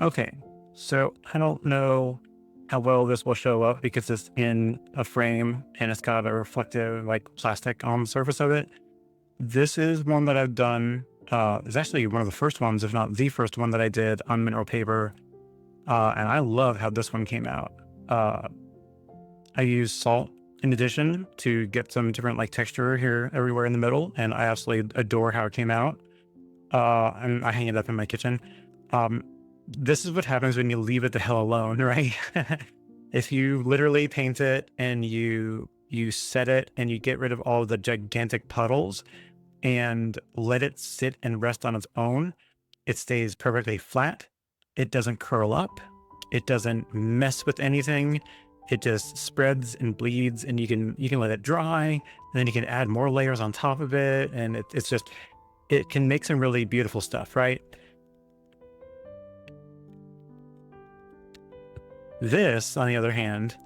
Speaker 1: okay. So I don't know how well this will show up because it's in a frame and it's got a reflective like plastic on the surface of it. This is one that I've done. It's actually one of the first ones, if not the first one that I did on mineral paper. And I love how this one came out. I used salt in addition to get some different like texture here everywhere in the middle. And I absolutely adore how it came out. And I hang it up in my kitchen. This is what happens when you leave it the hell alone, right? If you literally paint it and you set it and you get rid of all the gigantic puddles and let it sit and rest on its own, it stays perfectly flat. It doesn't curl up. It doesn't mess with anything. It just spreads and bleeds, and you can let it dry, and then you can add more layers on top of it, and it can make some really beautiful stuff, right? This, on the other hand,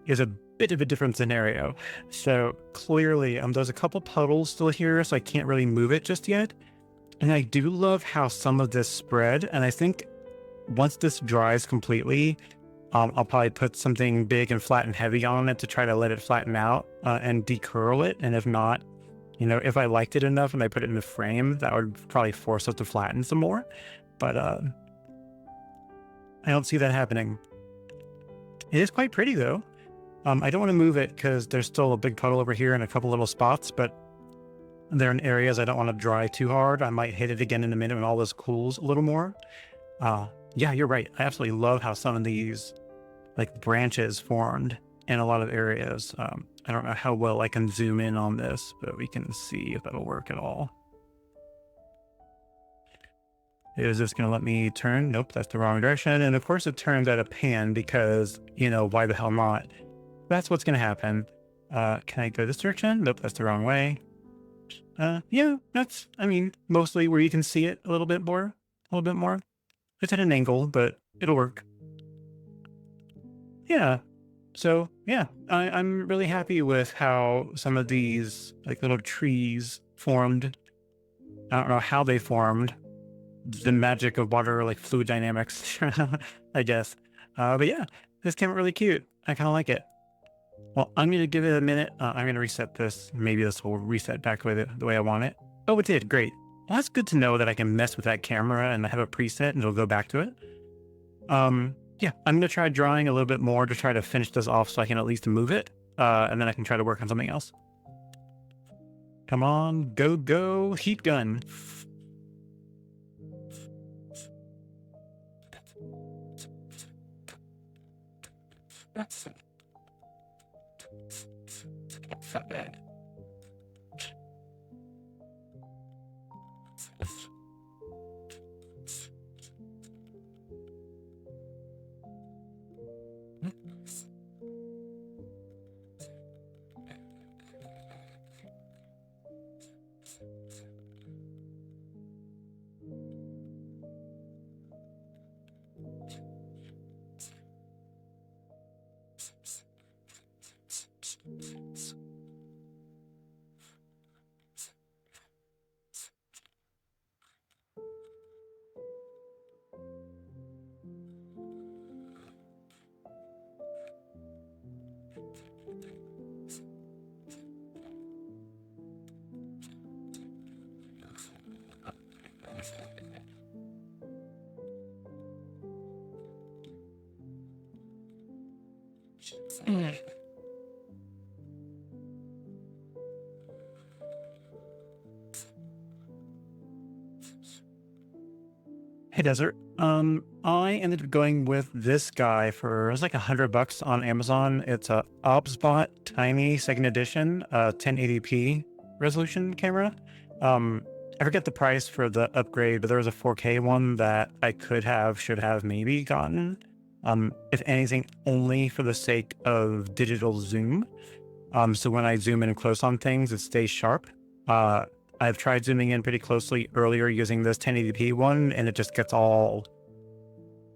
Speaker 1: is a bit of a different scenario. So clearly, there's a couple puddles still here, so I can't really move it just yet. And I do love how some of this spread. And I think once this dries completely, I'll probably put something big and flat and heavy on it to try to let it flatten out and decurl it. And if not, You know, if I liked it enough and I put it in the frame, that would probably force us to flatten some more. But I don't see that happening. It is quite pretty though. I don't want to move it because there's still a big puddle over here and a couple little spots, but they're in areas I don't want to dry too hard. I might hit it again in a minute when all this cools a little more. Yeah, you're right. I absolutely love how some of these like branches formed in a lot of areas. I don't know how well I can zoom in on this, but we can see if that'll work at all. Is this going to let me turn? Nope, that's the wrong direction. And of course it turns out a pan because, you know, why the hell not? That's what's going to happen. Can I go this direction? Nope, that's the wrong way. Yeah, that's, I mean, mostly where you can see it a little bit more. It's at an angle, but it'll work. Yeah. So yeah, I'm really happy with how some of these like little trees formed. I don't know how they formed. The magic of water, like fluid dynamics, I guess. But yeah, this came out really cute. I kind of like it. Well, I'm going to give it a minute. I'm going to reset this. Maybe this will reset back with it the way I want it. Oh, it did. Great. Well, that's good to know that I can mess with that camera and I have a preset and it'll go back to it. Yeah, I'm going to try drawing a little bit more to try to finish this off so I can at least move it. And then I can try to work on something else. Come on, go, heat gun. That's not bad. Hey Desert. I ended up going with this guy for it was like $100 on Amazon. It's a ObsBot Tiny Second Edition, 1080p resolution camera. I forget the price for the upgrade, but there was a 4K one that I should have maybe gotten. If anything, only for the sake of digital zoom. So when I zoom in close on things, it stays sharp. I've tried zooming in pretty closely earlier using this 1080p one, and it just gets all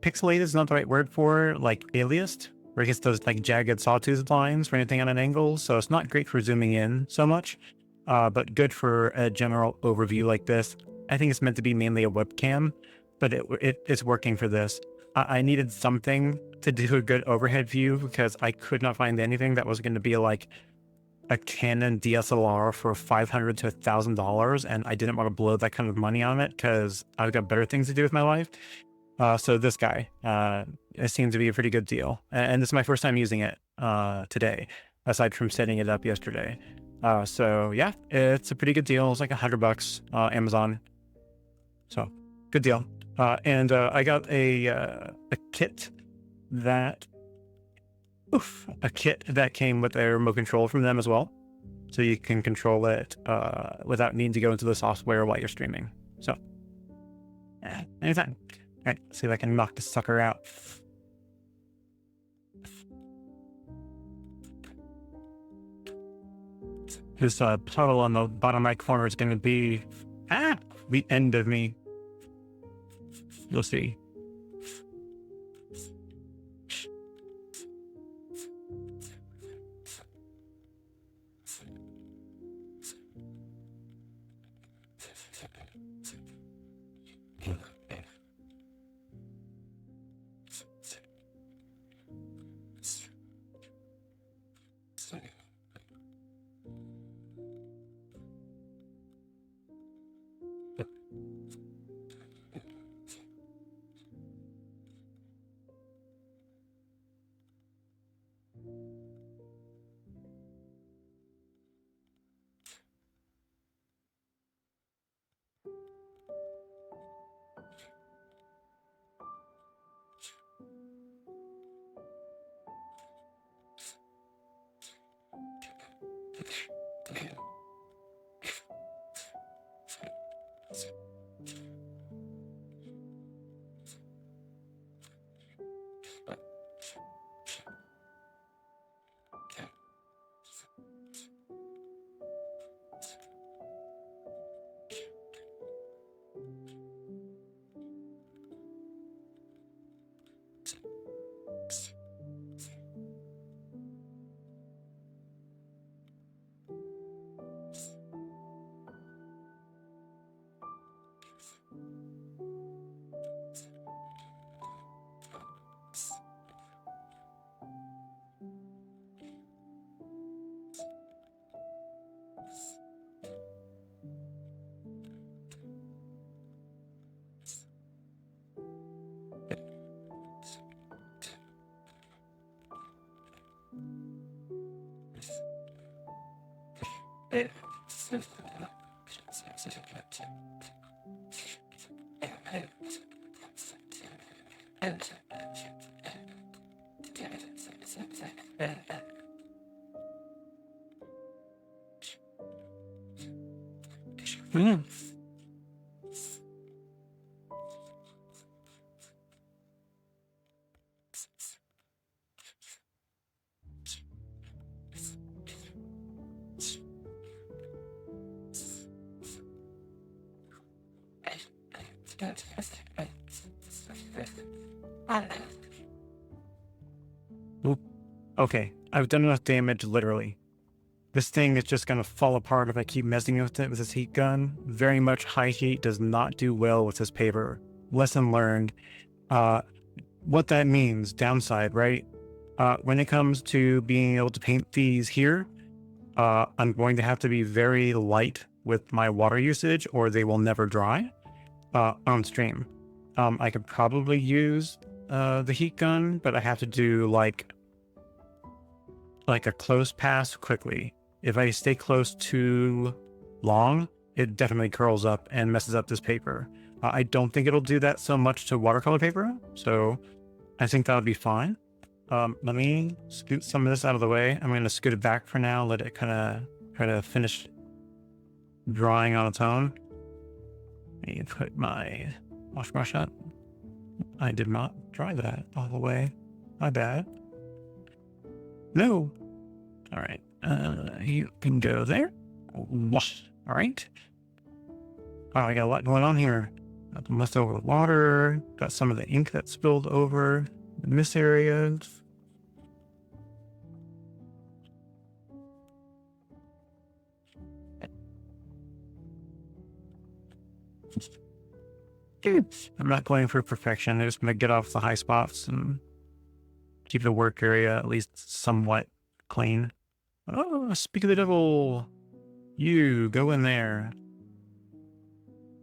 Speaker 1: pixelated is not the right word for, like aliased, where it gets those like jagged sawtooth lines for anything on an angle. So it's not great for zooming in so much, but good for a general overview like this. I think it's meant to be mainly a webcam, but it's working for this. I needed something to do a good overhead view because I could not find anything that was going to be like a Canon DSLR for $500 to $1,000, and I didn't want to blow that kind of money on it because I've got better things to do with my life. So this guy, it seems to be a pretty good deal, and this is my first time using it today, aside from setting it up yesterday. So yeah, it's a pretty good deal. It's like $100 Amazon, so good deal. And I got a kit that. A kit that came with a remote control from them as well. So you can control it without needing to go into the software while you're streaming. So, yeah, anytime. All right, let's see if I can knock this sucker out. This puddle on the bottom right corner is going to be the end of me. You'll see. Mm. Oop. Okay, I've done enough damage, literally. This thing is just going to fall apart if I keep messing with it with this heat gun. Very much high heat does not do well with this paper. Lesson learned. What that means, downside, right? When it comes to being able to paint these here, I'm going to have to be very light with my water usage or they will never dry on stream. I could probably use the heat gun, but I have to do like a close pass quickly. If I stay close too long, it definitely curls up and messes up this paper. I don't think it'll do that so much to watercolor paper, so I think that would be fine. Let me scoot some of this out of the way. I'm going to scoot it back for now, let it kind of finish drying on its own. Let me put my wash brush up. I did not dry that all the way. My bad. No. All right. You can go there. Wash. All right. Oh, I got a lot going on here. Got some leftover water. Got some of the ink that spilled over in this area. I'm not going for perfection. I'm just going to get off the high spots and keep the work area at least somewhat clean. Oh, speak of the devil. You go in there.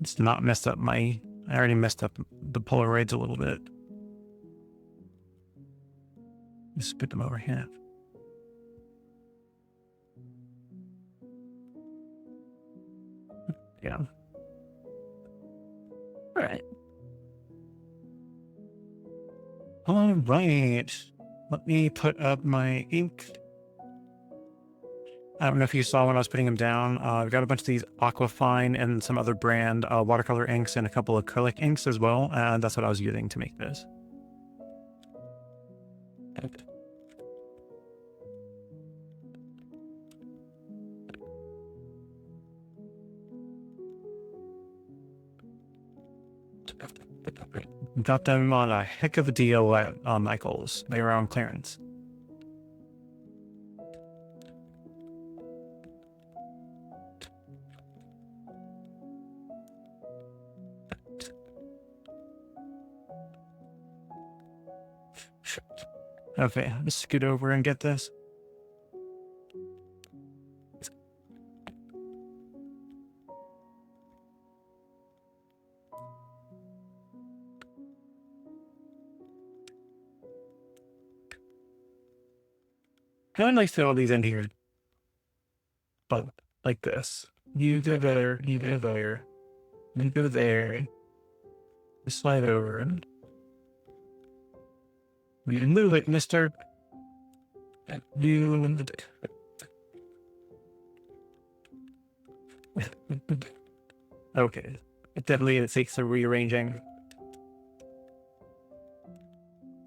Speaker 1: It's not messed up I already messed up the Polaroids a little bit. Just split them over half. Yeah. All right. All right. Let me put up my ink. I don't know if you saw when I was putting them down. I've got a bunch of these Aquafine and some other brand watercolor inks and a couple of acrylic inks as well. And that's what I was using to make this. Okay. Got them on a heck of a deal at Michael's. They were on clearance. Okay, let's scoot over and get this. I would like to fit all these in here, but like this. You go there, you go there, you go there. Just slide over and we move it, mister. You Okay. It definitely takes some rearranging.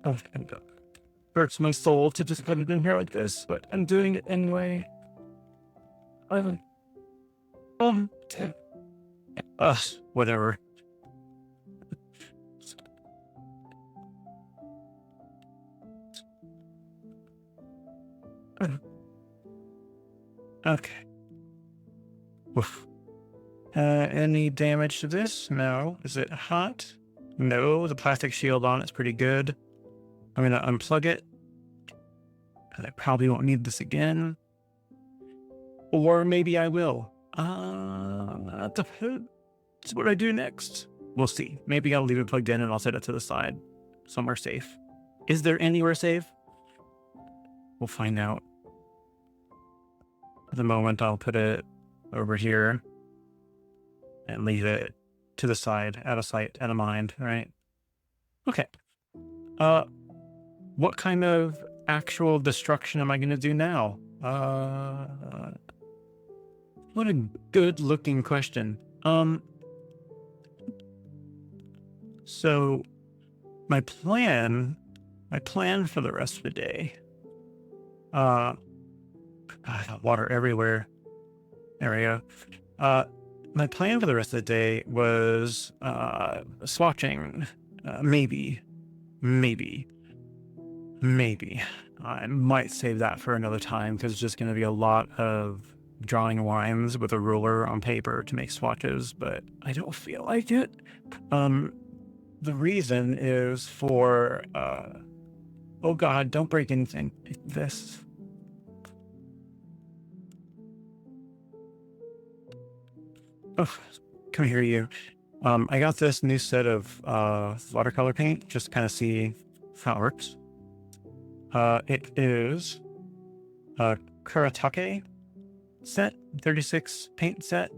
Speaker 1: Oh, and it hurts my soul to just put it in here like this, but I'm doing it anyway. Um, um, whatever. Okay. Woof. Any damage to this? No. Is it hot? No. The plastic shield on it's pretty good. I'm gonna unplug it. And I probably won't need this again. Or maybe I will. That depends what I do next. We'll see. Maybe I'll leave it plugged in and I'll set it to the side. Somewhere safe. Is there anywhere safe? We'll find out. At the moment, I'll put it over here and leave it to the side, out of sight, out of mind, right? Okay. What kind of actual destruction am I going to do now? What a good looking question. So my plan for the rest of the day, I got water everywhere. There we go. My plan for the rest of the day was swatching. Maybe. I might save that for another time because it's just going to be a lot of drawing lines with a ruler on paper to make swatches, but I don't feel like it. The reason is for, oh God, don't break anything. This. Oh, come here, you. I got this new set of watercolor paint, just to kind of see how it works. It is a Kuretake set, 36 paint set.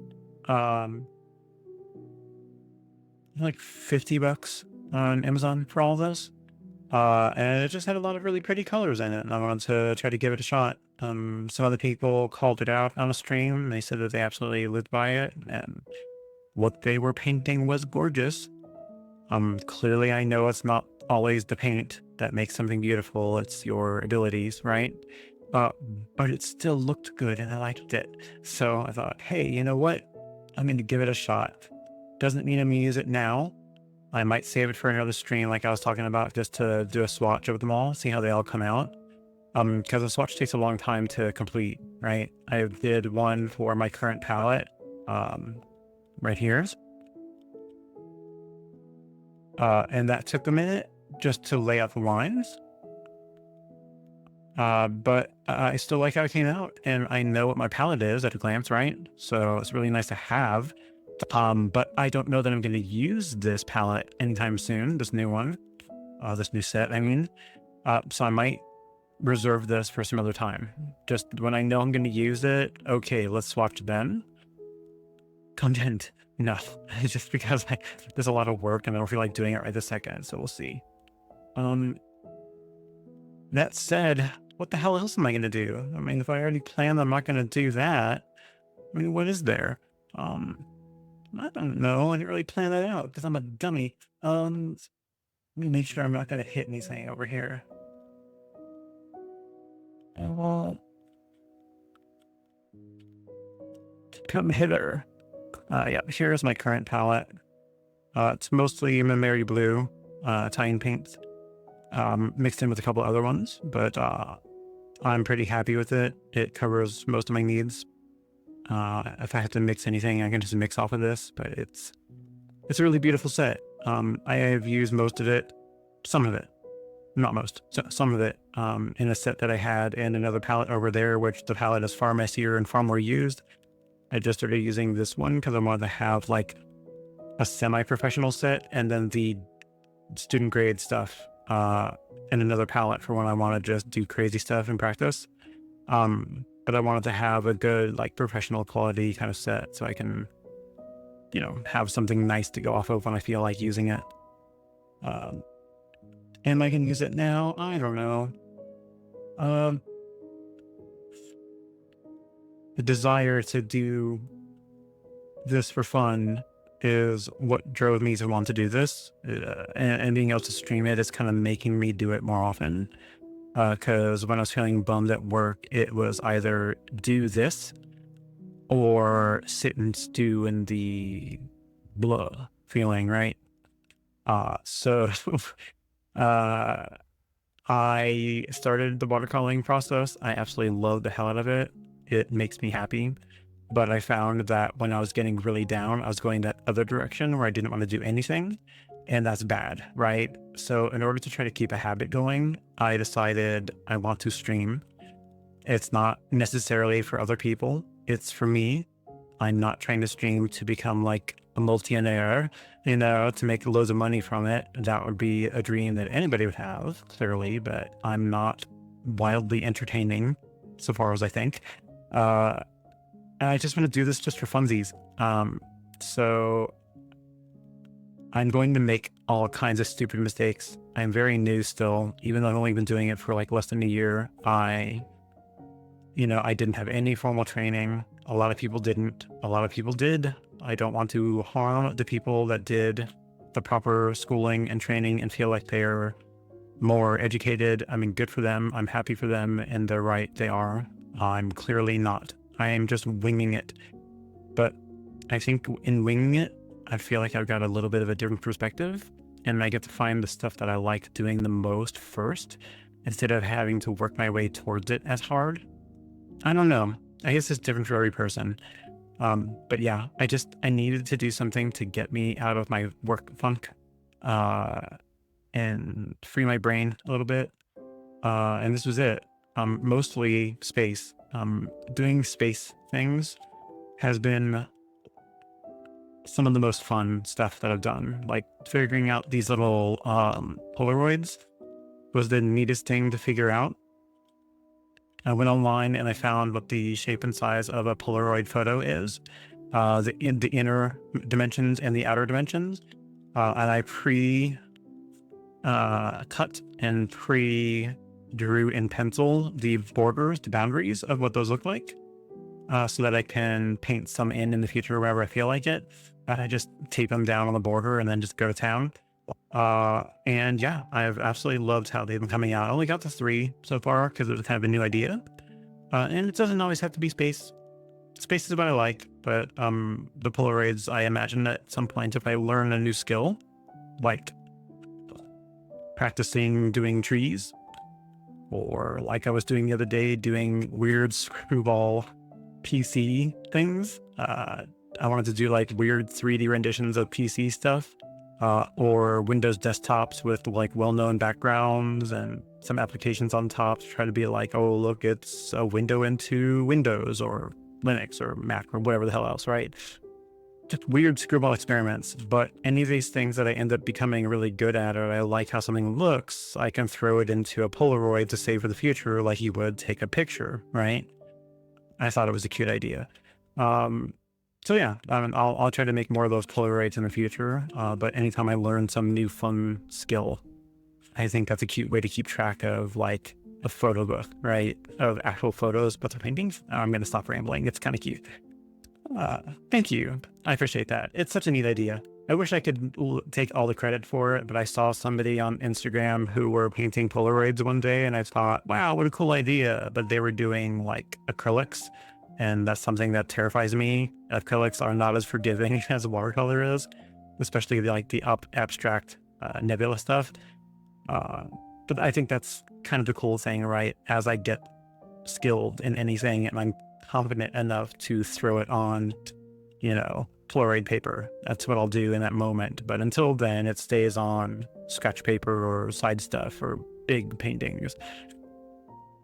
Speaker 1: Like $50 on Amazon for all of this. And it just had a lot of really pretty colors in it, and I wanted to try to give it a shot. Some other people called it out on a stream. They said that they absolutely lived by it, and what they were painting was gorgeous. Clearly I know it's not always the paint that makes something beautiful, it's your abilities, right? But it still looked good and I liked it. So I thought, hey, you know what? I'm going to give it a shot. Doesn't mean I'm going to use it now. I might save it for another stream like I was talking about, just to do a swatch of them all, see how they all come out. Because a swatch takes a long time to complete, right? I did one for my current palette, right here. And that took a minute just to lay out the lines. But I still like how it came out, and I know what my palette is at a glance, right? So it's really nice to have. But I don't know that I'm going to use this palette anytime soon, this new one, this new set, I mean. So I might reserve this for some other time. Just when I know I'm going to use it, okay, let's swatch then. Content. No, it's just because there's a lot of work and I don't feel like doing it right this second, so we'll see. That said, what the hell else am I going to do? I mean, if I already planned I'm not going to do that, I mean, what is there? I don't know. I didn't really plan that out because I'm a dummy. Let me make sure I'm not going to hit anything over here. Come hither. Yeah, here's my current palette. It's mostly Memory Blue, Italian paints, mixed in with a couple other ones, but I'm pretty happy with it. It covers most of my needs. If I have to mix anything, I can just mix off of this, but it's a really beautiful set. I have used most of it, some of it, not most, some of it, in a set that I had in another palette over there, which the palette is far messier and far more used. I just started using this one because I wanted to have like a semi-professional set and then the student grade stuff in another palette for when I want to just do crazy stuff in practice. But I wanted to have a good, like, professional quality kind of set so I can, you know, have something nice to go off of when I feel like using it. And I can use it now. I don't know. The desire to do this for fun is what drove me to want to do this. And being able to stream it is kind of making me do it more often. Because when I was feeling bummed at work, it was either do this or sit and stew in the blah feeling, right? So uh, I started the watercoloring process. I absolutely love the hell out of it. It makes me happy. But I found that when I was getting really down, I was going that other direction where I didn't want to do anything. And that's bad, right? So in order to try to keep a habit going, I decided I want to stream. It's not necessarily for other people. It's for me. I'm not trying to stream to become like a multi-millionaire, to make loads of money from it. That would be a dream that anybody would have, clearly, but I'm not wildly entertaining so far as I think. And I just want to do this just for funsies. So I'm going to make all kinds of stupid mistakes. I'm very new still, even though I've only been doing it for like less than a year. I didn't have any formal training. A lot of people didn't. A lot of people did. I don't want to harm the people that did the proper schooling and training and feel like they're more educated. I mean, good for them. I'm happy for them, and they're right. They are. I'm clearly not. I am just winging it. But I think in winging it, I feel like I've got a little bit of a different perspective, and I get to find the stuff that I like doing the most first, instead of having to work my way towards it as hard. I don't know. I guess it's different for every person. But yeah, I needed to do something to get me out of my work funk, and free my brain a little bit. And this was it. Mostly space. Doing space things has been some of the most fun stuff that I've done. Like figuring out these little Polaroids was the neatest thing to figure out. I went online and I found what the shape and size of a Polaroid photo is, the inner dimensions and the outer dimensions. And I cut and drew in pencil the borders, the boundaries of what those look like, so that I can paint some in the future wherever I feel like it. And I just tape them down on the border and then just go to town. And yeah, I've absolutely loved how they've been coming out. I only got to 3 so far because it was kind of a new idea. And it doesn't always have to be space. Space is what I like, but the Polaroids, I imagine at some point if I learn a new skill, like practicing doing trees, or like I was doing the other day, doing weird screwball PC things. I wanted to do like weird 3D renditions of PC stuff. Or Windows desktops with like well-known backgrounds and some applications on top to try to be like, oh, look, it's a window into Windows or Linux or Mac or whatever the hell else, right? Just weird screwball experiments. But any of these things that I end up becoming really good at, or I like how something looks, I can throw it into a Polaroid to save for the future, like you would take a picture, right? I thought it was a cute idea. So yeah, I'll try to make more of those Polaroids in the future. But anytime I learn some new fun skill, I think that's a cute way to keep track of like a photo book, right? Of actual photos, but the paintings. I'm going to stop rambling. It's kind of cute. Thank you. I appreciate that. It's such a neat idea. I wish I could take all the credit for it, but I saw somebody on Instagram who were painting Polaroids one day and I thought, wow, what a cool idea. But they were doing like acrylics. And that's something that terrifies me. Acrylics are not as forgiving as watercolor is, especially like the abstract nebula stuff. But I think that's kind of the cool thing, right? As I get skilled in anything and I'm confident enough to throw it on, Polaroid paper, that's what I'll do in that moment. But until then, it stays on scratch paper or side stuff or big paintings.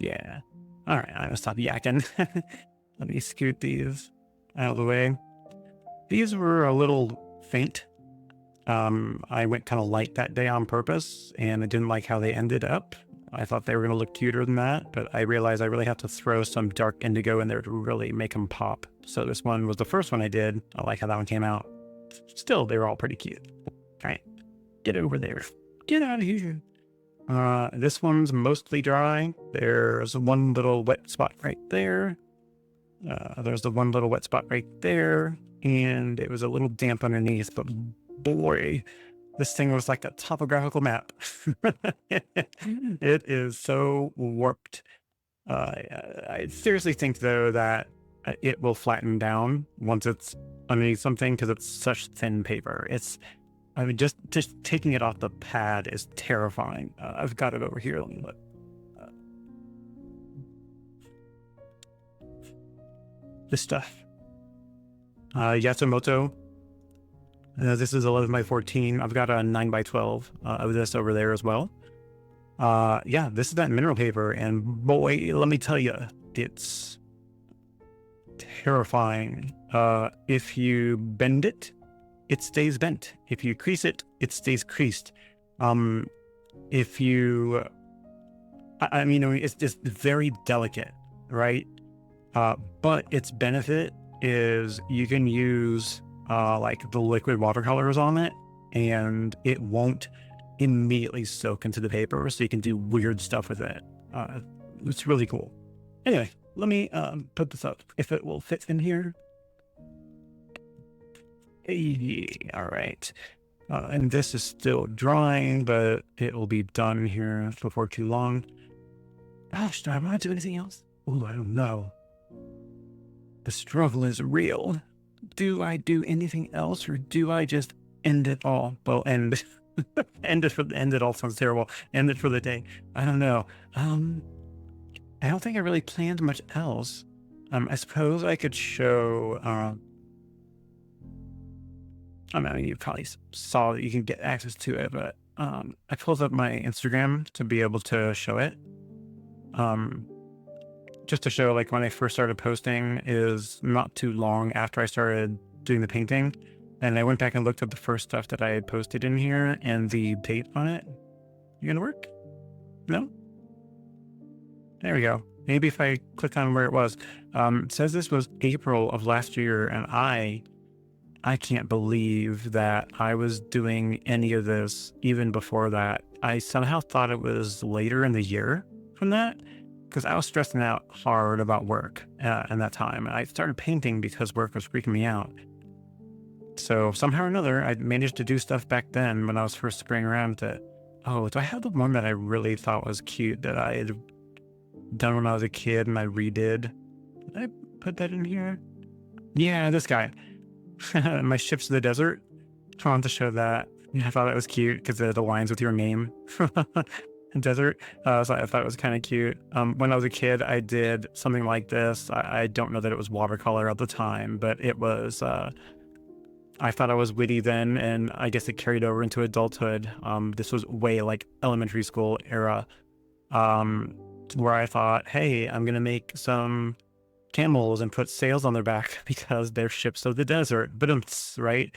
Speaker 1: Yeah. All right, I'm gonna stop yakking. Let me scoot these out of the way. These were a little faint. I went kind of light that day on purpose, and I didn't like how they ended up. I thought they were going to look cuter than that, but I realized I really have to throw some dark indigo in there to really make them pop. So this one was the first one I did. I like how that one came out. Still, they were all pretty cute. All right, get over there. Get out of here. This one's mostly dry. There's one little wet spot right there. There's the one little wet spot right there, and it was a little damp underneath, but boy, this thing was like a topographical map. It is so warped. I seriously think, though, that it will flatten down once it's underneath something because it's such thin paper. I mean, just taking it off the pad is terrifying. I've got it over here. Let me look. This stuff. Yatsumoto. This is 11 by 14. I've got a 9 by 12 of this over there as well. Yeah, this is that mineral paper, and boy, let me tell you, it's terrifying. If you bend it, it stays bent. If you crease it, it stays creased. If you, I mean, it's just very delicate, right? But its benefit is you can use like the liquid watercolors on it, and it won't immediately soak into the paper, so you can do weird stuff with it. It's really cool. Anyway, let me put this up if it will fit in here. Hey, all right. And this is still drying, but it will be done here before too long. Gosh, do I want to do anything else? Oh, I don't know. The struggle is real. Do I do anything else, or do I just end it all? Well, end it all sounds terrible. End it for the day. I don't know. I don't think I really planned much else. I suppose I could show. I mean, you probably saw that you can get access to it, but I pulled up my Instagram to be able to show it. Just to show, like, when I first started posting is not too long after I started doing the painting. And I went back and looked at the first stuff that I had posted in here, and the date on it. You gonna work? No? There we go. Maybe if I click on where it was. It says this was April of last year, and I can't believe that I was doing any of this even before that. I somehow thought it was later in the year from that, because I was stressing out hard about work in that time. I started painting because work was freaking me out. So somehow or another, I managed to do stuff back then when I was first spraying around with it. Oh, do I have the one that I really thought was cute that I had done when I was a kid and I redid? Did I put that in here? Yeah, this guy. My Ships to the Desert. I wanted to show that. I thought that was cute because it aligns with your name. Desert. So I thought it was kind of cute. When I was a kid, I did something like this. I don't know that it was watercolor at the time, but it was, I thought I was witty then, and I guess it carried over into adulthood. This was way like elementary school era, where I thought, hey, I'm going to make some camels and put sails on their back because they're ships of the desert. But right?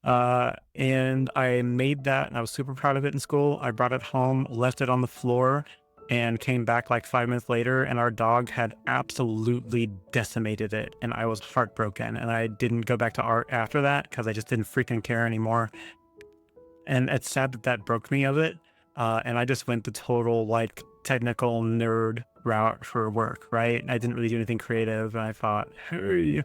Speaker 1: And I made that, and I was super proud of it in school. I brought it home, left it on the floor, and came back like 5 minutes later, and our dog had absolutely decimated it, and I was heartbroken. And I didn't go back to art after that because I just didn't freaking care anymore. And it's sad that that broke me of it. And I just went the total like technical nerd route for work, right? I didn't really do anything creative, and I thought, hey,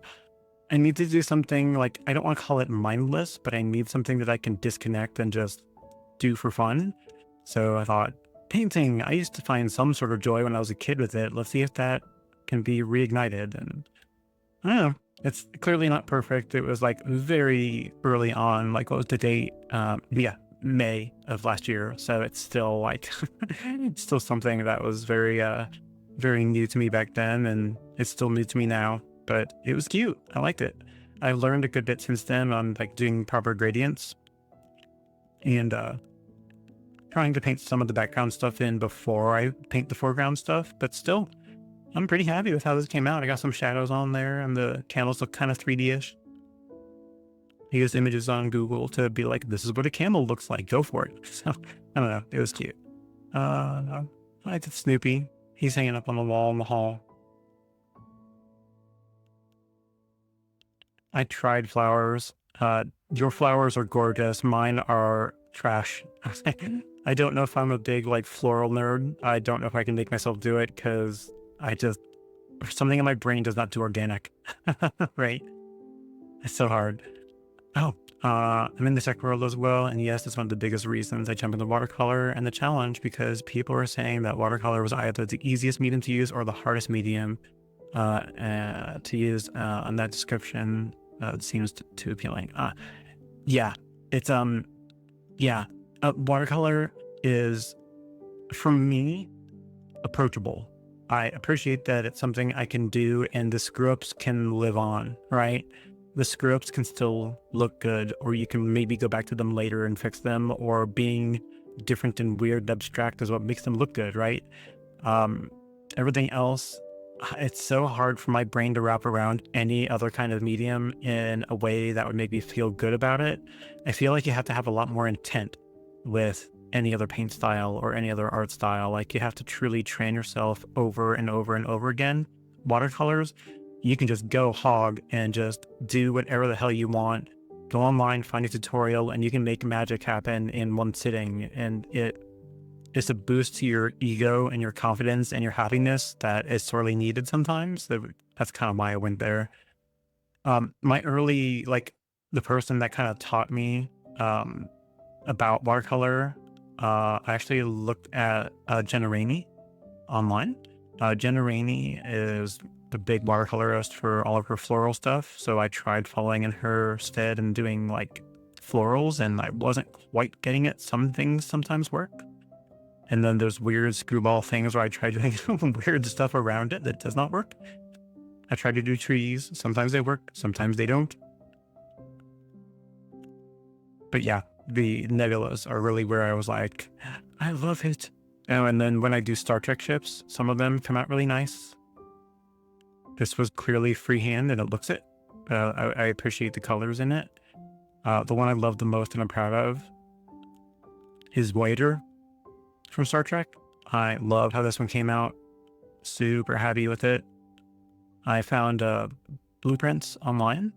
Speaker 1: I need to do something, like, I don't want to call it mindless, but I need something that I can disconnect and just do for fun. So I thought, painting, I used to find some sort of joy when I was a kid with it. Let's see if that can be reignited. And I don't know, it's clearly not perfect. It was like very early on, like, what was the date? Yeah, May of last year. So it's still like, it's still something that was very, very new to me back then. And it's still new to me now. But it was cute. I liked it. I've learned a good bit since then on like doing proper gradients and trying to paint some of the background stuff in before I paint the foreground stuff. But still, I'm pretty happy with how this came out. I got some shadows on there, and the camels look kind of 3D-ish. I used images on Google to be like, this is what a camel looks like. Go for it. So I don't know. It was cute. I liked Snoopy. He's hanging up on the wall in the hall. I tried flowers. Your flowers are gorgeous. Mine are trash. I don't know if I'm a big like floral nerd. I don't know if I can make myself do it because I just something in my brain does not do organic, right? It's so hard. Oh, I'm in the tech world as well, and yes, it's one of the biggest reasons I jump into watercolor and the challenge, because people are saying that watercolor was either the easiest medium to use or the hardest medium to use, and that description seems too appealing. Yeah, it's yeah, watercolor is, for me, approachable. I appreciate that it's something I can do and the screw ups can live on, right? The screw ups can still look good, or you can maybe go back to them later and fix them, or being different and weird and abstract is what makes them look good, right? Um, Everything else, it's so hard for my brain to wrap around any other kind of medium in a way that would make me feel good about it. I feel like you have to have a lot more intent with any other paint style or any other art style. Like, you have to truly train yourself over and over and over again. Watercolors, you can just go hog and just do whatever the hell you want. Go online, find a tutorial, and you can make magic happen in one sitting. And it's a boost to your ego and your confidence and your happiness that is sorely needed sometimes. So that's kind of why I went there. My early, like, the person that kind of taught me about watercolor, I actually looked at Jenna Rainey online. Jenna Rainey is the big watercolorist for all of her floral stuff. So I tried following in her stead and doing like florals, and I wasn't quite getting it. Some things sometimes work. And then there's weird screwball things where I try doing weird stuff around it that does not work. I try to do trees. Sometimes they work, sometimes they don't. But yeah, the nebulas are really where I was like, I love it. Oh, and then when I do Star Trek ships, some of them come out really nice. This was clearly freehand and it looks it. I appreciate the colors in it. The one I love the most and I'm proud of is Voyager from Star Trek. I love how this one came out. Super happy with it. I found blueprints online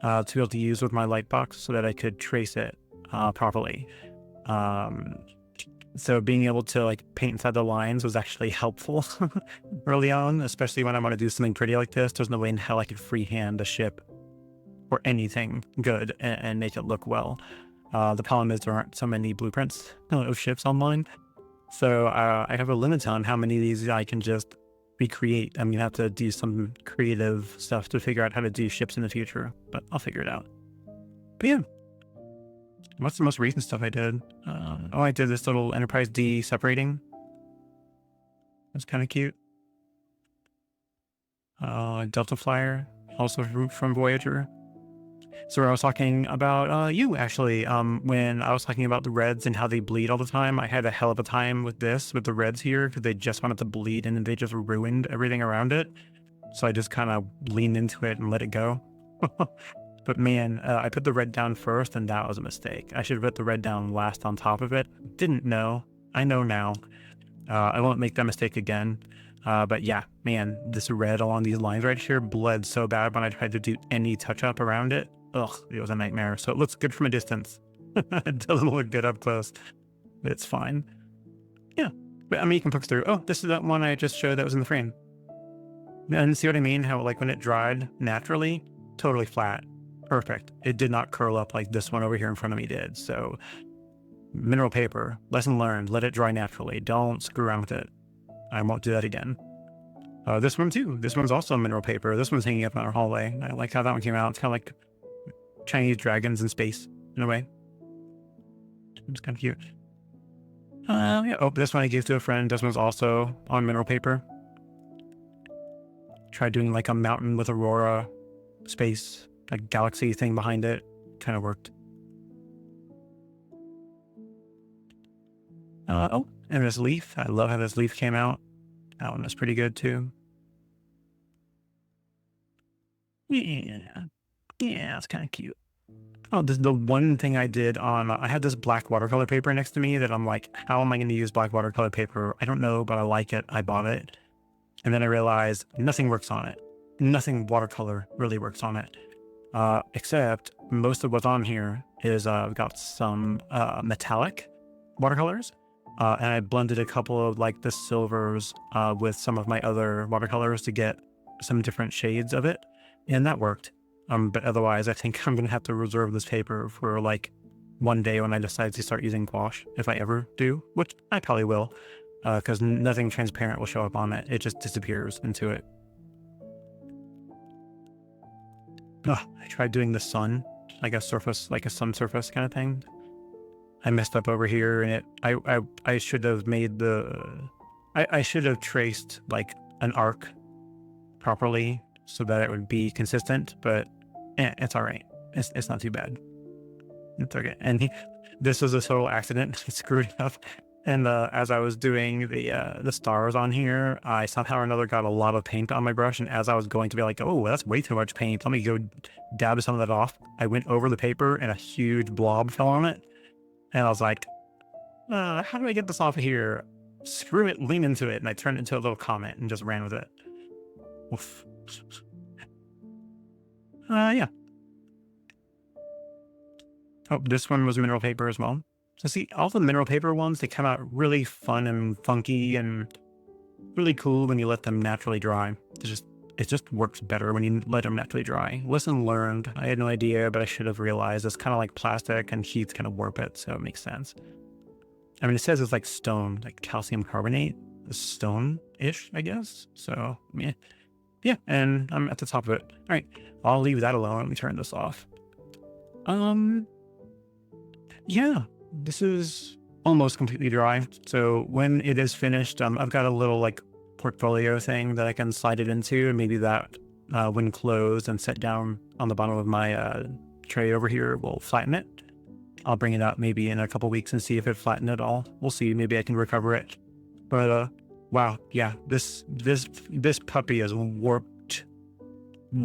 Speaker 1: to be able to use with my light box so that I could trace it properly. So being able to like paint inside the lines was actually helpful early on, especially when I want to do something pretty like this. There's no way in hell I could freehand a ship or anything good and make it look well. The problem is there aren't so many blueprints of ships online. So I have a limit on how many of these I can just recreate. I'm gonna have to do some creative stuff to figure out how to do ships in the future, but I'll figure it out. But yeah, what's the most recent stuff I did? I did this little Enterprise D separating. That's kind of cute. Delta Flyer, also from Voyager. So I was talking about you, actually. When I was talking about the reds and how they bleed all the time, I had a hell of a time with the reds here, because they just wanted to bleed and they just ruined everything around it. So I just kind of leaned into it and let it go. But man, I put the red down first, and that was a mistake. I should have put the red down last on top of it. Didn't know. I know now. I won't make that mistake again. But yeah, man, this red along these lines right here bled so bad when I tried to do any touch up around it. Ugh, it was a nightmare. So it looks good from a distance. It doesn't look good up close. But it's fine. Yeah, but I mean, you can poke through. Oh, this is that one I just showed that was in the frame. And see what I mean? How like when it dried naturally, totally flat. Perfect. It did not curl up like this one over here in front of me did. So mineral paper, lesson learned, let it dry naturally. Don't screw around with it. I won't do that again. This one too. This one's also mineral paper. This one's hanging up in our hallway. I like how that one came out. It's kind of like Chinese dragons in space in a way. It's kind of cute. Yeah. Oh, this one I gave to a friend. This one's also on mineral paper. Tried doing like a mountain with aurora, space, a galaxy thing behind it. Kind of worked. Oh, and this leaf. I love how this leaf came out. That one was pretty good too. Yeah, it's kind of cute. Oh, this is the one thing I did on, I had this black watercolor paper next to me that I'm like, how am I going to use black watercolor paper? I don't know, but I like it. I bought it. And then I realized nothing works on it. Nothing watercolor really works on it. Except most of what's on here is I've got some metallic watercolors. And I blended a couple of like the silvers with some of my other watercolors to get some different shades of it, and that worked. But otherwise, I think I'm gonna have to reserve this paper for like one day when I decide to start using gouache, if I ever do, which I probably will, because nothing transparent will show up on it. It just disappears into it. I tried doing the sun, like a surface, like a sun surface kind of thing. I messed up over here, and I should have made I should have traced like an arc properly so that it would be consistent, but it's all right. It's not too bad. It's okay. And this was a total accident. He screwed it up. And as I was doing the stars on here, I somehow or another got a lot of paint on my brush. And as I was going to be like, oh, that's way too much paint, let me go dab some of that off, I went over the paper and a huge blob fell on it. And I was like, how do I get this off of here? Screw it, lean into it. And I turned it into a little comment and just ran with it. Oof. Yeah. Oh, this one was mineral paper as well. So see, all the mineral paper ones, they come out really fun and funky and really cool when you let them naturally dry. It just works better when you let them naturally dry. Lesson learned. I had no idea, but I should have realized it's kind of like plastic and heat's kind of warp it, so it makes sense. I mean, it says it's like stone, like calcium carbonate, stone-ish, I guess. So, yeah, and I'm at the top of it. All right, I'll leave that alone. Let me turn this off. Yeah, this is almost completely dry. So when it is finished, I've got a little like portfolio thing that I can slide it into, and maybe that when closed and set down on the bottom of my tray over here will flatten it. I'll bring it out maybe in a couple weeks and see if it flattened at all. We'll see. Maybe I can recover it. But wow, yeah, this puppy is warped. I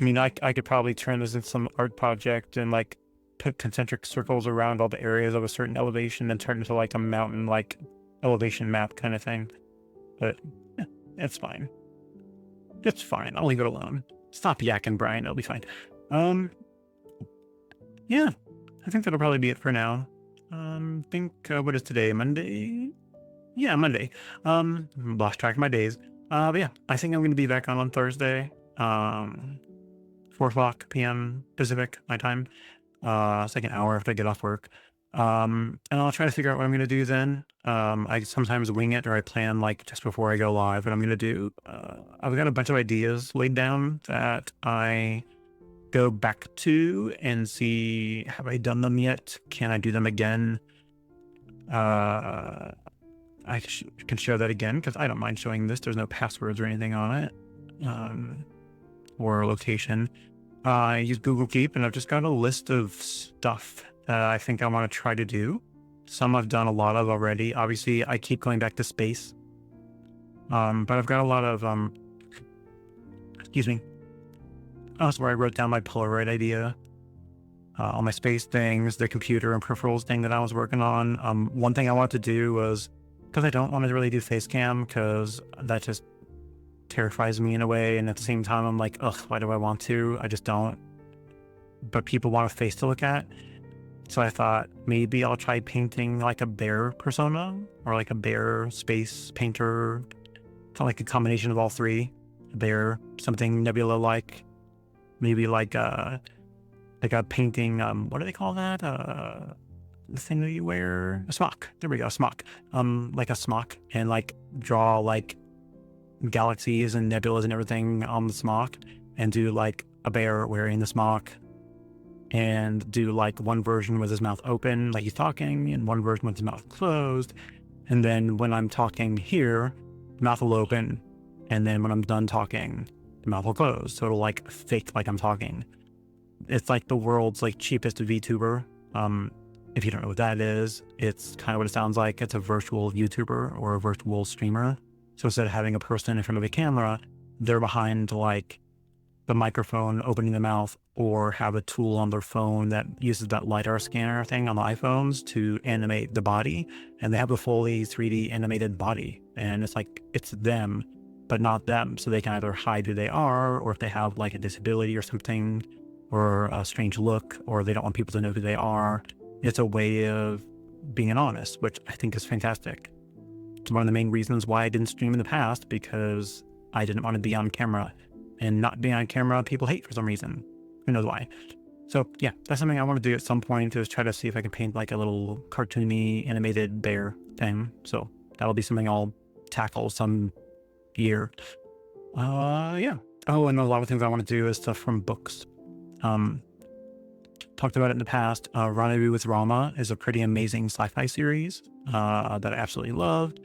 Speaker 1: mean, I could probably turn this into some art project and like put concentric circles around all the areas of a certain elevation and turn it into like a mountain like elevation map kind of thing. But yeah, it's fine. It's fine. I'll leave it alone. Stop yakking, Brian. It'll be fine. Yeah, I think that'll probably be it for now. What is today? Monday? Yeah, Monday. Lost track of my days. But yeah, I think I'm going to be back on Thursday. 4:00 p.m. Pacific, my time. It's like an hour after I get off work. And I'll try to figure out what I'm going to do then. I sometimes wing it, or I plan like just before I go live what I'm going to do. I've got a bunch of ideas laid down that I go back to and see, have I done them yet? Can I do them again? I can show that again because I don't mind showing this. There's no passwords or anything on it. Or location. I use Google Keep, and I've just got a list of stuff I think I want to try to do. Some I've done a lot of already. Obviously, I keep going back to space. But I've got a lot of, excuse me. That's where I wrote down my Polaroid idea. All my space things, the computer and peripherals thing that I was working on. One thing I wanted to do was, because I don't want to really do face cam, because that just terrifies me in a way, and at the same time I'm like, ugh, why do I want to? I just don't. But people want a face to look at, so I thought maybe I'll try painting like a bear persona, or like a bear space painter, kind of like a combination of all three. A bear, something nebula like, maybe like a painting, what do they call that, the thing that you wear, a smock, there we go, a smock, like a smock, and like draw like galaxies and nebulas and everything on the smock, and do like a bear wearing the smock, and do like one version with his mouth open like he's talking, and one version with his mouth closed, and then when I'm talking here, the mouth will open, and then when I'm done talking, the mouth will close, so it'll like fake like I'm talking. It's like the world's like cheapest VTuber. If you don't know what that is, it's kind of what it sounds like. It's a virtual YouTuber or a virtual streamer. So instead of having a person in front of a camera, they're behind like the microphone opening the mouth, or have a tool on their phone that uses that LiDAR scanner thing on the iPhones to animate the body. And they have a fully 3D animated body. And it's like, it's them, but not them. So they can either hide who they are, or if they have like a disability or something, or a strange look, or they don't want people to know who they are. It's a way of being honest, which I think is fantastic. It's one of the main reasons why I didn't stream in the past, because I didn't want to be on camera. And not being on camera, people hate for some reason. Who knows why? So yeah, that's something I want to do at some point, is try to see if I can paint like a little cartoony animated bear thing. So that'll be something I'll tackle some year. Yeah. Oh, and a lot of things I want to do is stuff from books. Talked about it in the past. Rendezvous with Rama is a pretty amazing sci-fi series that I absolutely loved.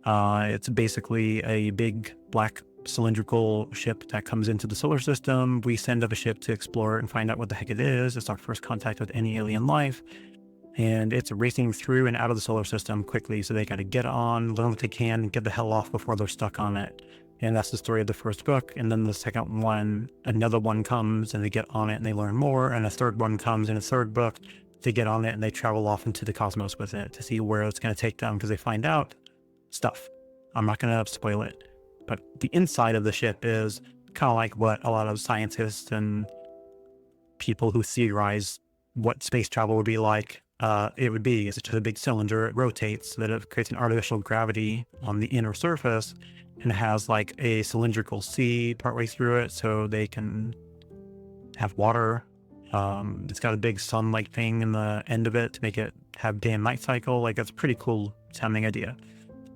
Speaker 1: It's basically a big black cylindrical ship that comes into the solar system. We send up a ship to explore it and find out what the heck it is. It's our first contact with any alien life. And it's racing through and out of the solar system quickly. So they got to get on, learn what they can, and get the hell off before they're stuck on it. And that's the story of the first book. And then the second one, another one comes and they get on it and they learn more. And a third one comes in a third book. They get on it and they travel off into the cosmos with it to see where it's going to take them, because they find out stuff. I'm not going to spoil it. But the inside of the ship is kind of like what a lot of scientists and people who theorize what space travel would be like, it would be. It's just a big cylinder. It rotates so that it creates an artificial gravity on the inner surface, and it has like a cylindrical sea partway through it so they can have water. It's got a big sun-like thing in the end of it to make it have day and night cycle. Like, that's a pretty cool sounding idea.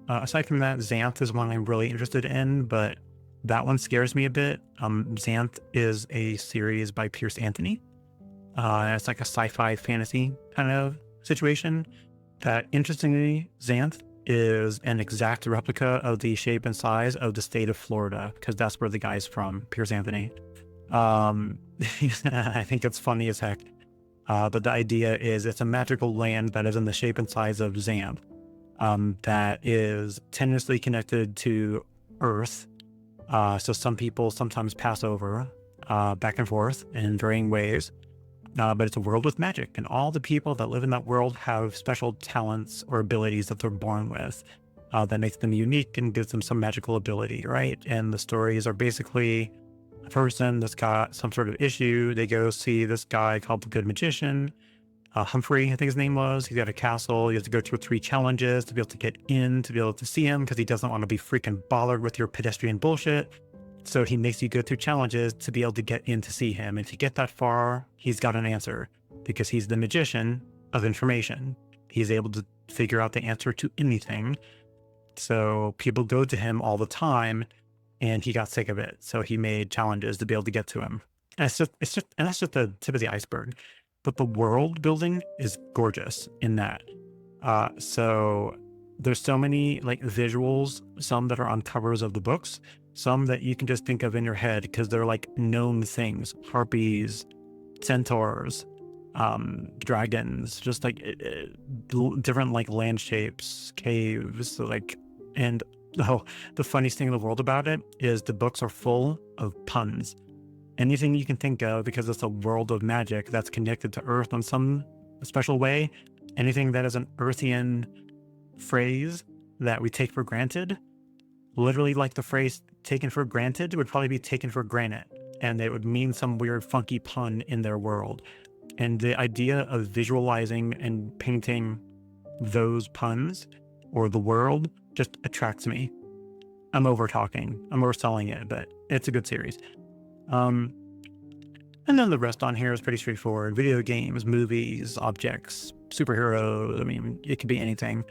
Speaker 1: Aside from that, Xanth is one I'm really interested in, but that one scares me a bit. Xanth is a series by Pierce Anthony. It's like a sci-fi fantasy kind of situation that, interestingly, Xanth is an exact replica of the shape and size of the state of Florida, because that's where the guy's from, Pierce Anthony. I think it's funny as heck. But the idea is it's a magical land that is in the shape and size of Xanth. That is tenuously connected to Earth. So some people sometimes pass over back and forth in varying ways. But it's a world with magic, and all the people that live in that world have special talents or abilities that they're born with that makes them unique and gives them some magical ability, right? And the stories are basically a person that's got some sort of issue. They go see this guy called the Good Magician. Humphrey, I think his name was. He's got a castle. He has to go through 3 challenges to be able to get in, to be able to see him, because he doesn't want to be freaking bothered with your pedestrian bullshit. So he makes you go through challenges to be able to get in to see him. And if you get that far, he's got an answer, because he's the magician of information. He's able to figure out the answer to anything. So people go to him all the time, and he got sick of it. So he made challenges to be able to get to him. And that's just the tip of the iceberg. But the world building is gorgeous in that. So there's so many like visuals, some that are on covers of the books, some that you can just think of in your head because they're like known things: harpies, centaurs, dragons, just like different like land shapes, caves, like. And the funniest thing in the world about it is the books are full of puns. Anything you can think of, because it's a world of magic that's connected to Earth in some special way. Anything that is an Earthian phrase that we take for granted, literally like the phrase taken for granted would probably be taken for granite, and it would mean some weird funky pun in their world. And the idea of visualizing and painting those puns or the world just attracts me. I'm over talking, I'm overselling it, but it's a good series. And then the rest on here is pretty straightforward: video games, movies, objects, superheroes. I mean, it could be anything.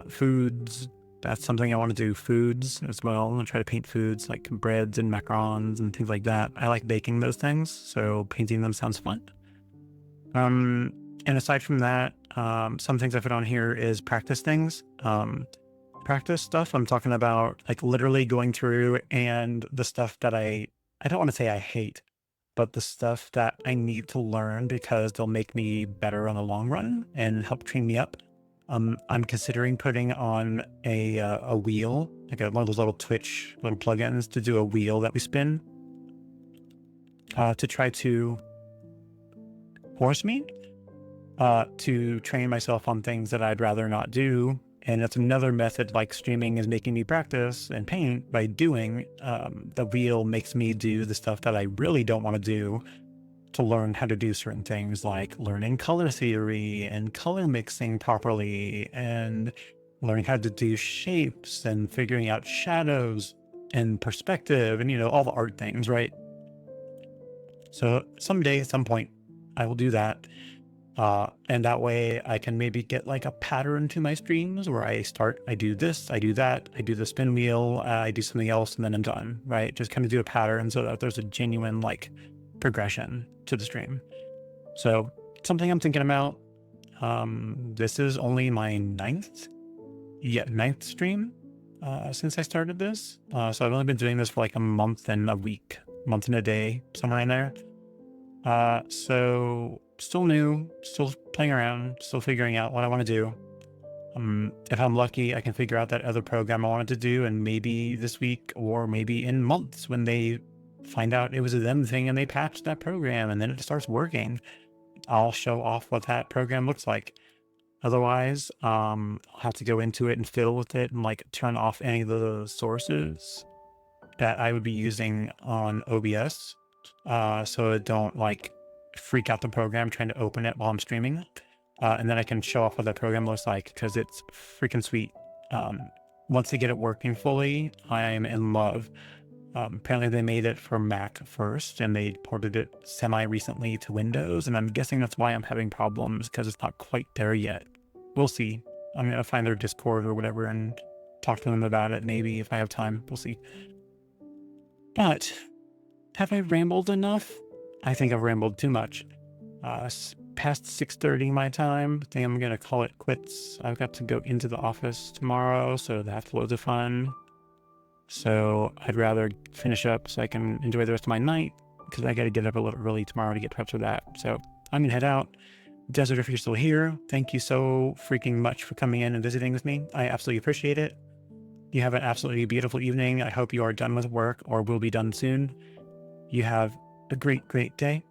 Speaker 1: Foods, that's something I want to do. Foods as well. I'm gonna try to paint foods like breads and macarons and things like that. I like baking those things, so painting them sounds fun. And aside from that, some things I put on here is practice things. Practice stuff, I'm talking about like literally going through, and the stuff that I don't want to say I hate, but the stuff that I need to learn because they'll make me better on the long run and help train me up. I'm considering putting on a wheel, like one of those little Twitch little plugins to do a wheel that we spin to try to force me to train myself on things that I'd rather not do. And that's another method, like streaming is making me practice and paint by doing. The wheel makes me do the stuff that I really don't want to do to learn how to do certain things, like learning color theory and color mixing properly and
Speaker 2: learning how to do shapes and figuring out shadows and perspective and, all the art things, right? So someday, at some point, I will do that. And that way I can maybe get like a pattern to my streams where I do this, I do that, I do the spin wheel, I do something else, and then I'm done, right? Just kind of do a pattern so that there's a genuine like progression to the stream. So something I'm thinking about. This is only my ninth stream since I started this. So I've only been doing this for like a month and a week, month and a day, somewhere in there. So still new, still playing around, still figuring out what I want to do. If I'm lucky, I can figure out that other program I wanted to do, and maybe this week or maybe in months when they find out it was a them thing and they patch that program and then it starts working, I'll show off what that program looks like. Otherwise, I'll have to go into it and fiddle with it and like turn off any of the sources that I would be using on OBS, so it don't like freak out the program trying to open it while I'm streaming. And then I can show off what that program looks like because it's freaking sweet. Once they get it working fully, I'm in love. Apparently they made it for Mac first and they ported it semi-recently to Windows, and I'm guessing that's why I'm having problems because it's not quite there yet. We'll see. I'm going to find their Discord or whatever and talk to them about it maybe if I have time. We'll see. But have I rambled enough? I think I've rambled too much. Past 6:30 my time. I think I'm going to call it quits. I've got to go into the office tomorrow, so that's loads of fun. So I'd rather finish up so I can enjoy the rest of my night because I got to get up a little early tomorrow to get prepped for that. So I'm going to head out. Desert, if you're still here, thank you so freaking much for coming in and visiting with me. I absolutely appreciate it. You have an absolutely beautiful evening. I hope you are done with work or will be done soon. You have a great, great day.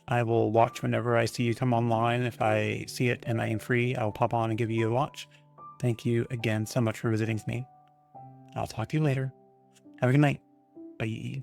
Speaker 2: I will watch whenever I see you come online. If I see it and I am free, I'll pop on and give you a watch. Thank you again so much for visiting with me. I'll talk to you later. Have a good night. Bye.